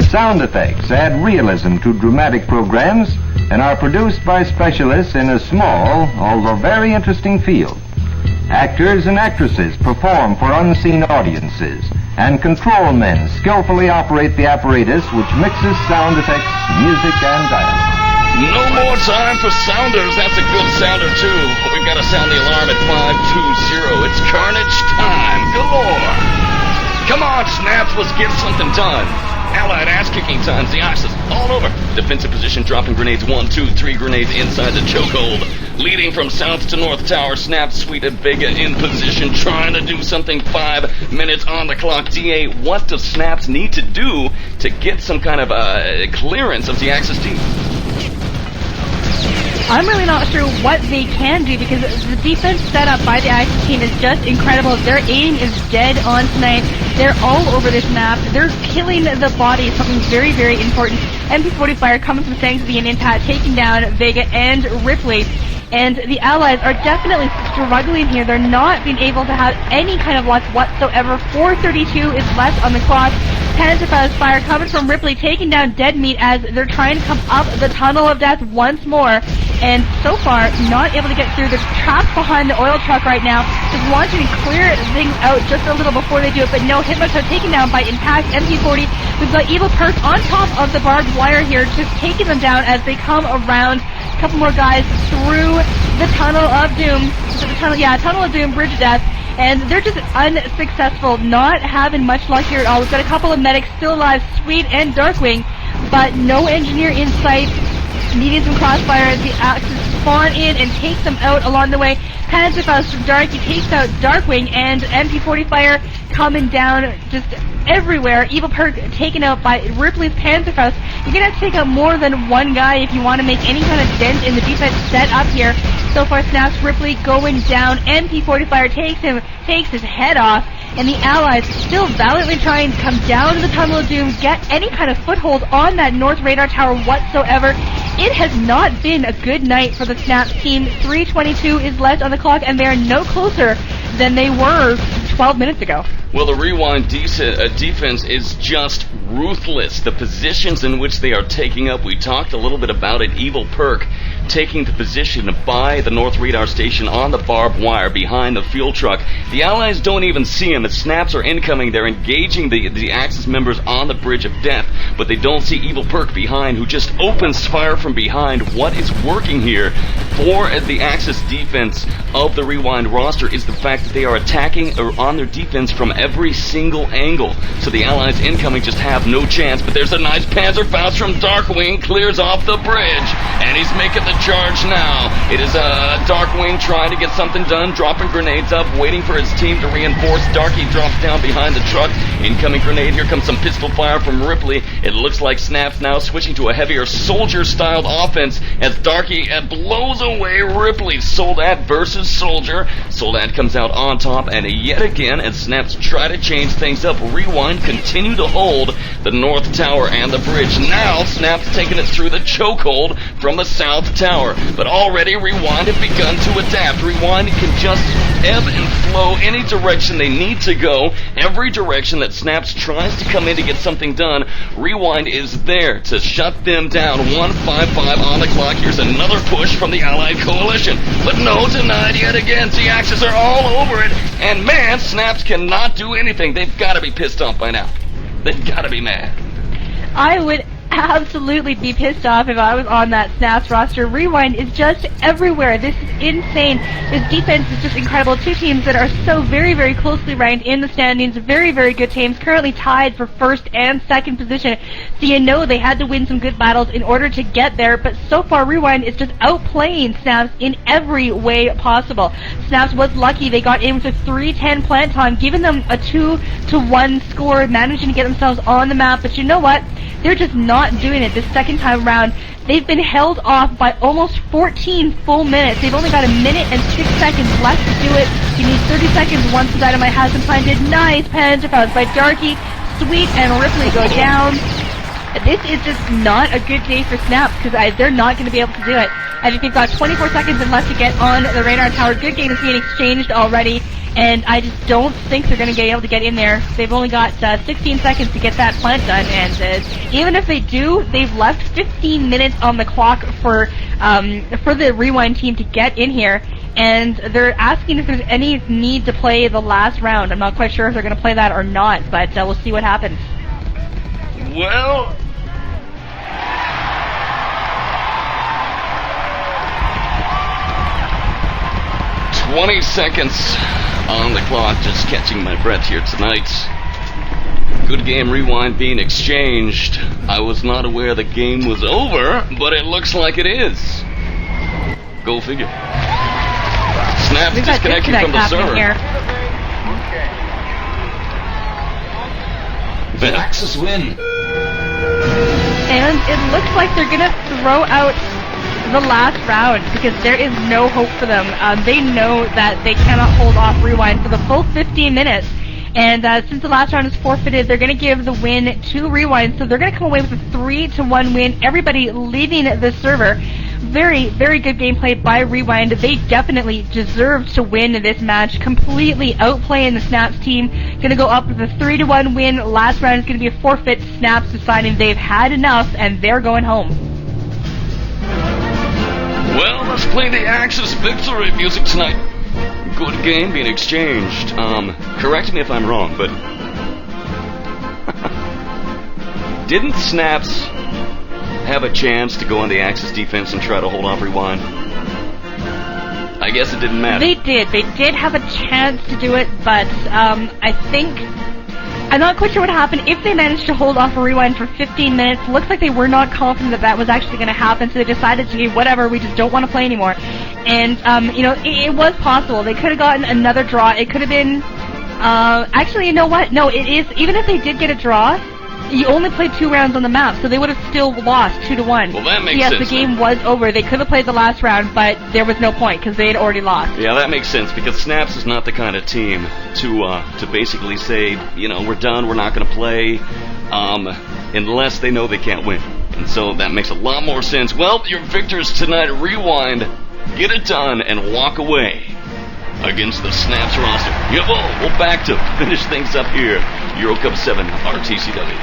Speaker 17: Sound effects add realism to dramatic programs and are produced by specialists in a small, although very interesting field. Actors and actresses perform for unseen audiences, and control men skillfully operate the apparatus which mixes sound effects, music, and dialogue.
Speaker 2: No more time for sounders. That's a good sounder, too. We've got to sound the alarm at 520. It's carnage time galore. Come on, SnapS, let's get something done. Allied ass-kicking times, the Axis all over. Defensive position, dropping grenades, 1, 2, 3 grenades inside the chokehold. Leading from south to north tower, SnapS, Sweet and Vega in position, trying to do something. 5 minutes on the clock. DeeAy, what does SnapS need to do to get some kind of clearance of the Axis team?
Speaker 1: I'm really not sure what they can do because the defense set up by the Axis team is just incredible. Their aim is dead on tonight. They're all over this map. They're killing the body, something very, very important. MP40 fire coming from Sanctity and Impact, taking down Vega and Ripley. And the Allies are definitely struggling here. They're not being able to have any kind of luck whatsoever. 4:32 is left on the clock. Panzerfaust fire coming from Ripley, taking down DeadMeat as they're trying to come up the tunnel of death once more. And so far, not able to get through. They're trapped behind the oil truck right now. Just wanting to clear things out just a little before they do it. But no, Hitmoto taken down by Impact, MP40. We've got Evil Purc on top of the barbed wire here, just taking them down as they come around. A couple more guys through the Tunnel of Doom. Tunnel of Doom, Bridge of Death. And they're just unsuccessful, not having much luck here at all. We've got a couple of medics still alive, Sweet and DarkWing, but no engineer in sight. Needing some crossfire as the Axis spawn in and take them out along the way. Panzerfaust from Darkie takes out DarkWing, and MP40 fire coming down just everywhere. Evil Purc taken out by Ripley's Panzerfaust. You're going to have to take out more than one guy if you want to make any kind of dent in the defense set up here. So far, SnapS, Ripley going down. MP40 fire takes his head off. And the Allies still valiantly trying to come down to the Tunnel of Doom, get any kind of foothold on that north radar tower whatsoever. It has not been a good night for the SnapS team. 3:22 is left on the clock, and they are no closer than they were 12 minutes ago.
Speaker 2: Well, the Rewind defense is just ruthless. The positions in which they are taking up, we talked a little bit about it. Evil Purc taking the position by the North Radar Station on the barbed wire behind the fuel truck. The Allies don't even see him. As SnapS are incoming, they're engaging the Axis members on the Bridge of Death, but they don't see Evil Purc behind, who just opens fire from behind. What is working here for the Axis defense of the Rewind roster is the fact that they are attacking or on their defense from every single angle. So the Allies incoming just have no chance, but there's a nice Panzerfaust from DarkWing, clears off the bridge, and he's making the charge now. It is DarkWing trying to get something done, dropping grenades up, waiting for his team to reinforce. Darkie drops down behind the truck. Incoming grenade. Here comes some pistol fire from Ripley. It looks like SnapS now switching to a heavier soldier-styled offense as Darkie blows away Ripley. Soldat versus Soldier. Soldat comes out on top, and yet back in, and SnapS try to change things up. Rewind continue to hold the north tower and the bridge. Now SnapS taking it through the chokehold from the south tower. But already Rewind have begun to adapt. Rewind can just ebb and flow any direction they need to go. Every direction that SnapS tries to come in to get something done, Rewind is there to shut them down. 155 on the clock. Here's another push from the Allied Coalition. But no, denied yet again. T-Axis are all over it. And man, SnapS cannot do anything. They've got to be pissed off by now. They've got to be mad.
Speaker 1: I would absolutely be pissed off if I was on that SnapS roster. Rewind is just everywhere. This is insane. This defense is just incredible. Two teams that are so very, very closely ranked in the standings. Very, very good teams. Currently tied for first and second position. So you know they had to win some good battles in order to get there. But so far, Rewind is just outplaying SnapS in every way possible. SnapS was lucky. They got in with a 3-10 plant time, giving them a 2-1 score, managing to get themselves on the map. But you know what? They're just not doing it this second time around. They've been held off by almost 14 full minutes. They've only got a minute and 6 seconds left to do it. You need 30 seconds once the dynamite has been planted. Nice pentatons by Darkie. Sweet and Ripley go down. This is just not a good day for SnapS because they're not going to be able to do it. I think they've got 24 seconds left to get on the radar tower. Good game is being exchanged already, and I just don't think they're going to be able to get in there. They've only got 16 seconds to get that plant done, and even if they do, they've left 15 minutes on the clock for the Rewind team to get in here, and they're asking if there's any need to play the last round. I'm not quite sure if they're going to play that or not, but we'll see what happens.
Speaker 2: Well, 20 seconds on the clock, just catching my breath here tonight. Good game Rewind being exchanged. I was not aware the game was over, but it looks like it is. Go figure. SnapS disconnecting from the server.
Speaker 1: Here.
Speaker 5: The Axis win.
Speaker 1: And it looks like they're going to throw out the last round because there is no hope for them. They know that they cannot hold off Rewind for the full 15 minutes. And since the last round is forfeited, they're going to give the win to Rewind. So they're going to come away with a 3-1 win. Everybody leaving the server. Very, very good gameplay by Rewind. They definitely deserved to win this match. Completely outplaying the SnapS team. Going to go up with a 3-1 win. Last round is going to be a forfeit. SnapS deciding they've had enough and they're going home.
Speaker 2: Well, let's play the Axis victory music tonight. Good game being exchanged. Correct me if I'm wrong, but didn't SnapS have a chance to go on the Axis defense and try to hold off Rewind? I guess it didn't matter.
Speaker 1: They did. They did have a chance to do it, but I think I'm not quite sure what happened. If they managed to hold off a Rewind for 15 minutes, it looks like they were not confident that that was actually going to happen, so they decided to, whatever, we just don't want to play anymore. And, it was possible. They could have gotten another draw. It could have been, actually, you know what? No, it is, even if they did get a draw, you only played 2 rounds on the map, so they would have still lost 2-1.
Speaker 2: Well, that makes
Speaker 1: sense.
Speaker 2: sense.
Speaker 1: Yes, the game was over. They could have played the last round, but there was no point because they had already lost.
Speaker 2: Yeah, that makes sense because SnapS is not the kind of team to basically say, we're done, we're not going to play, unless they know they can't win. And so that makes a lot more sense. Well, your victors tonight, Rewind, get it done and walk away against the SnapS roster. We're back to finish things up here. EuroCup VII, RTCW.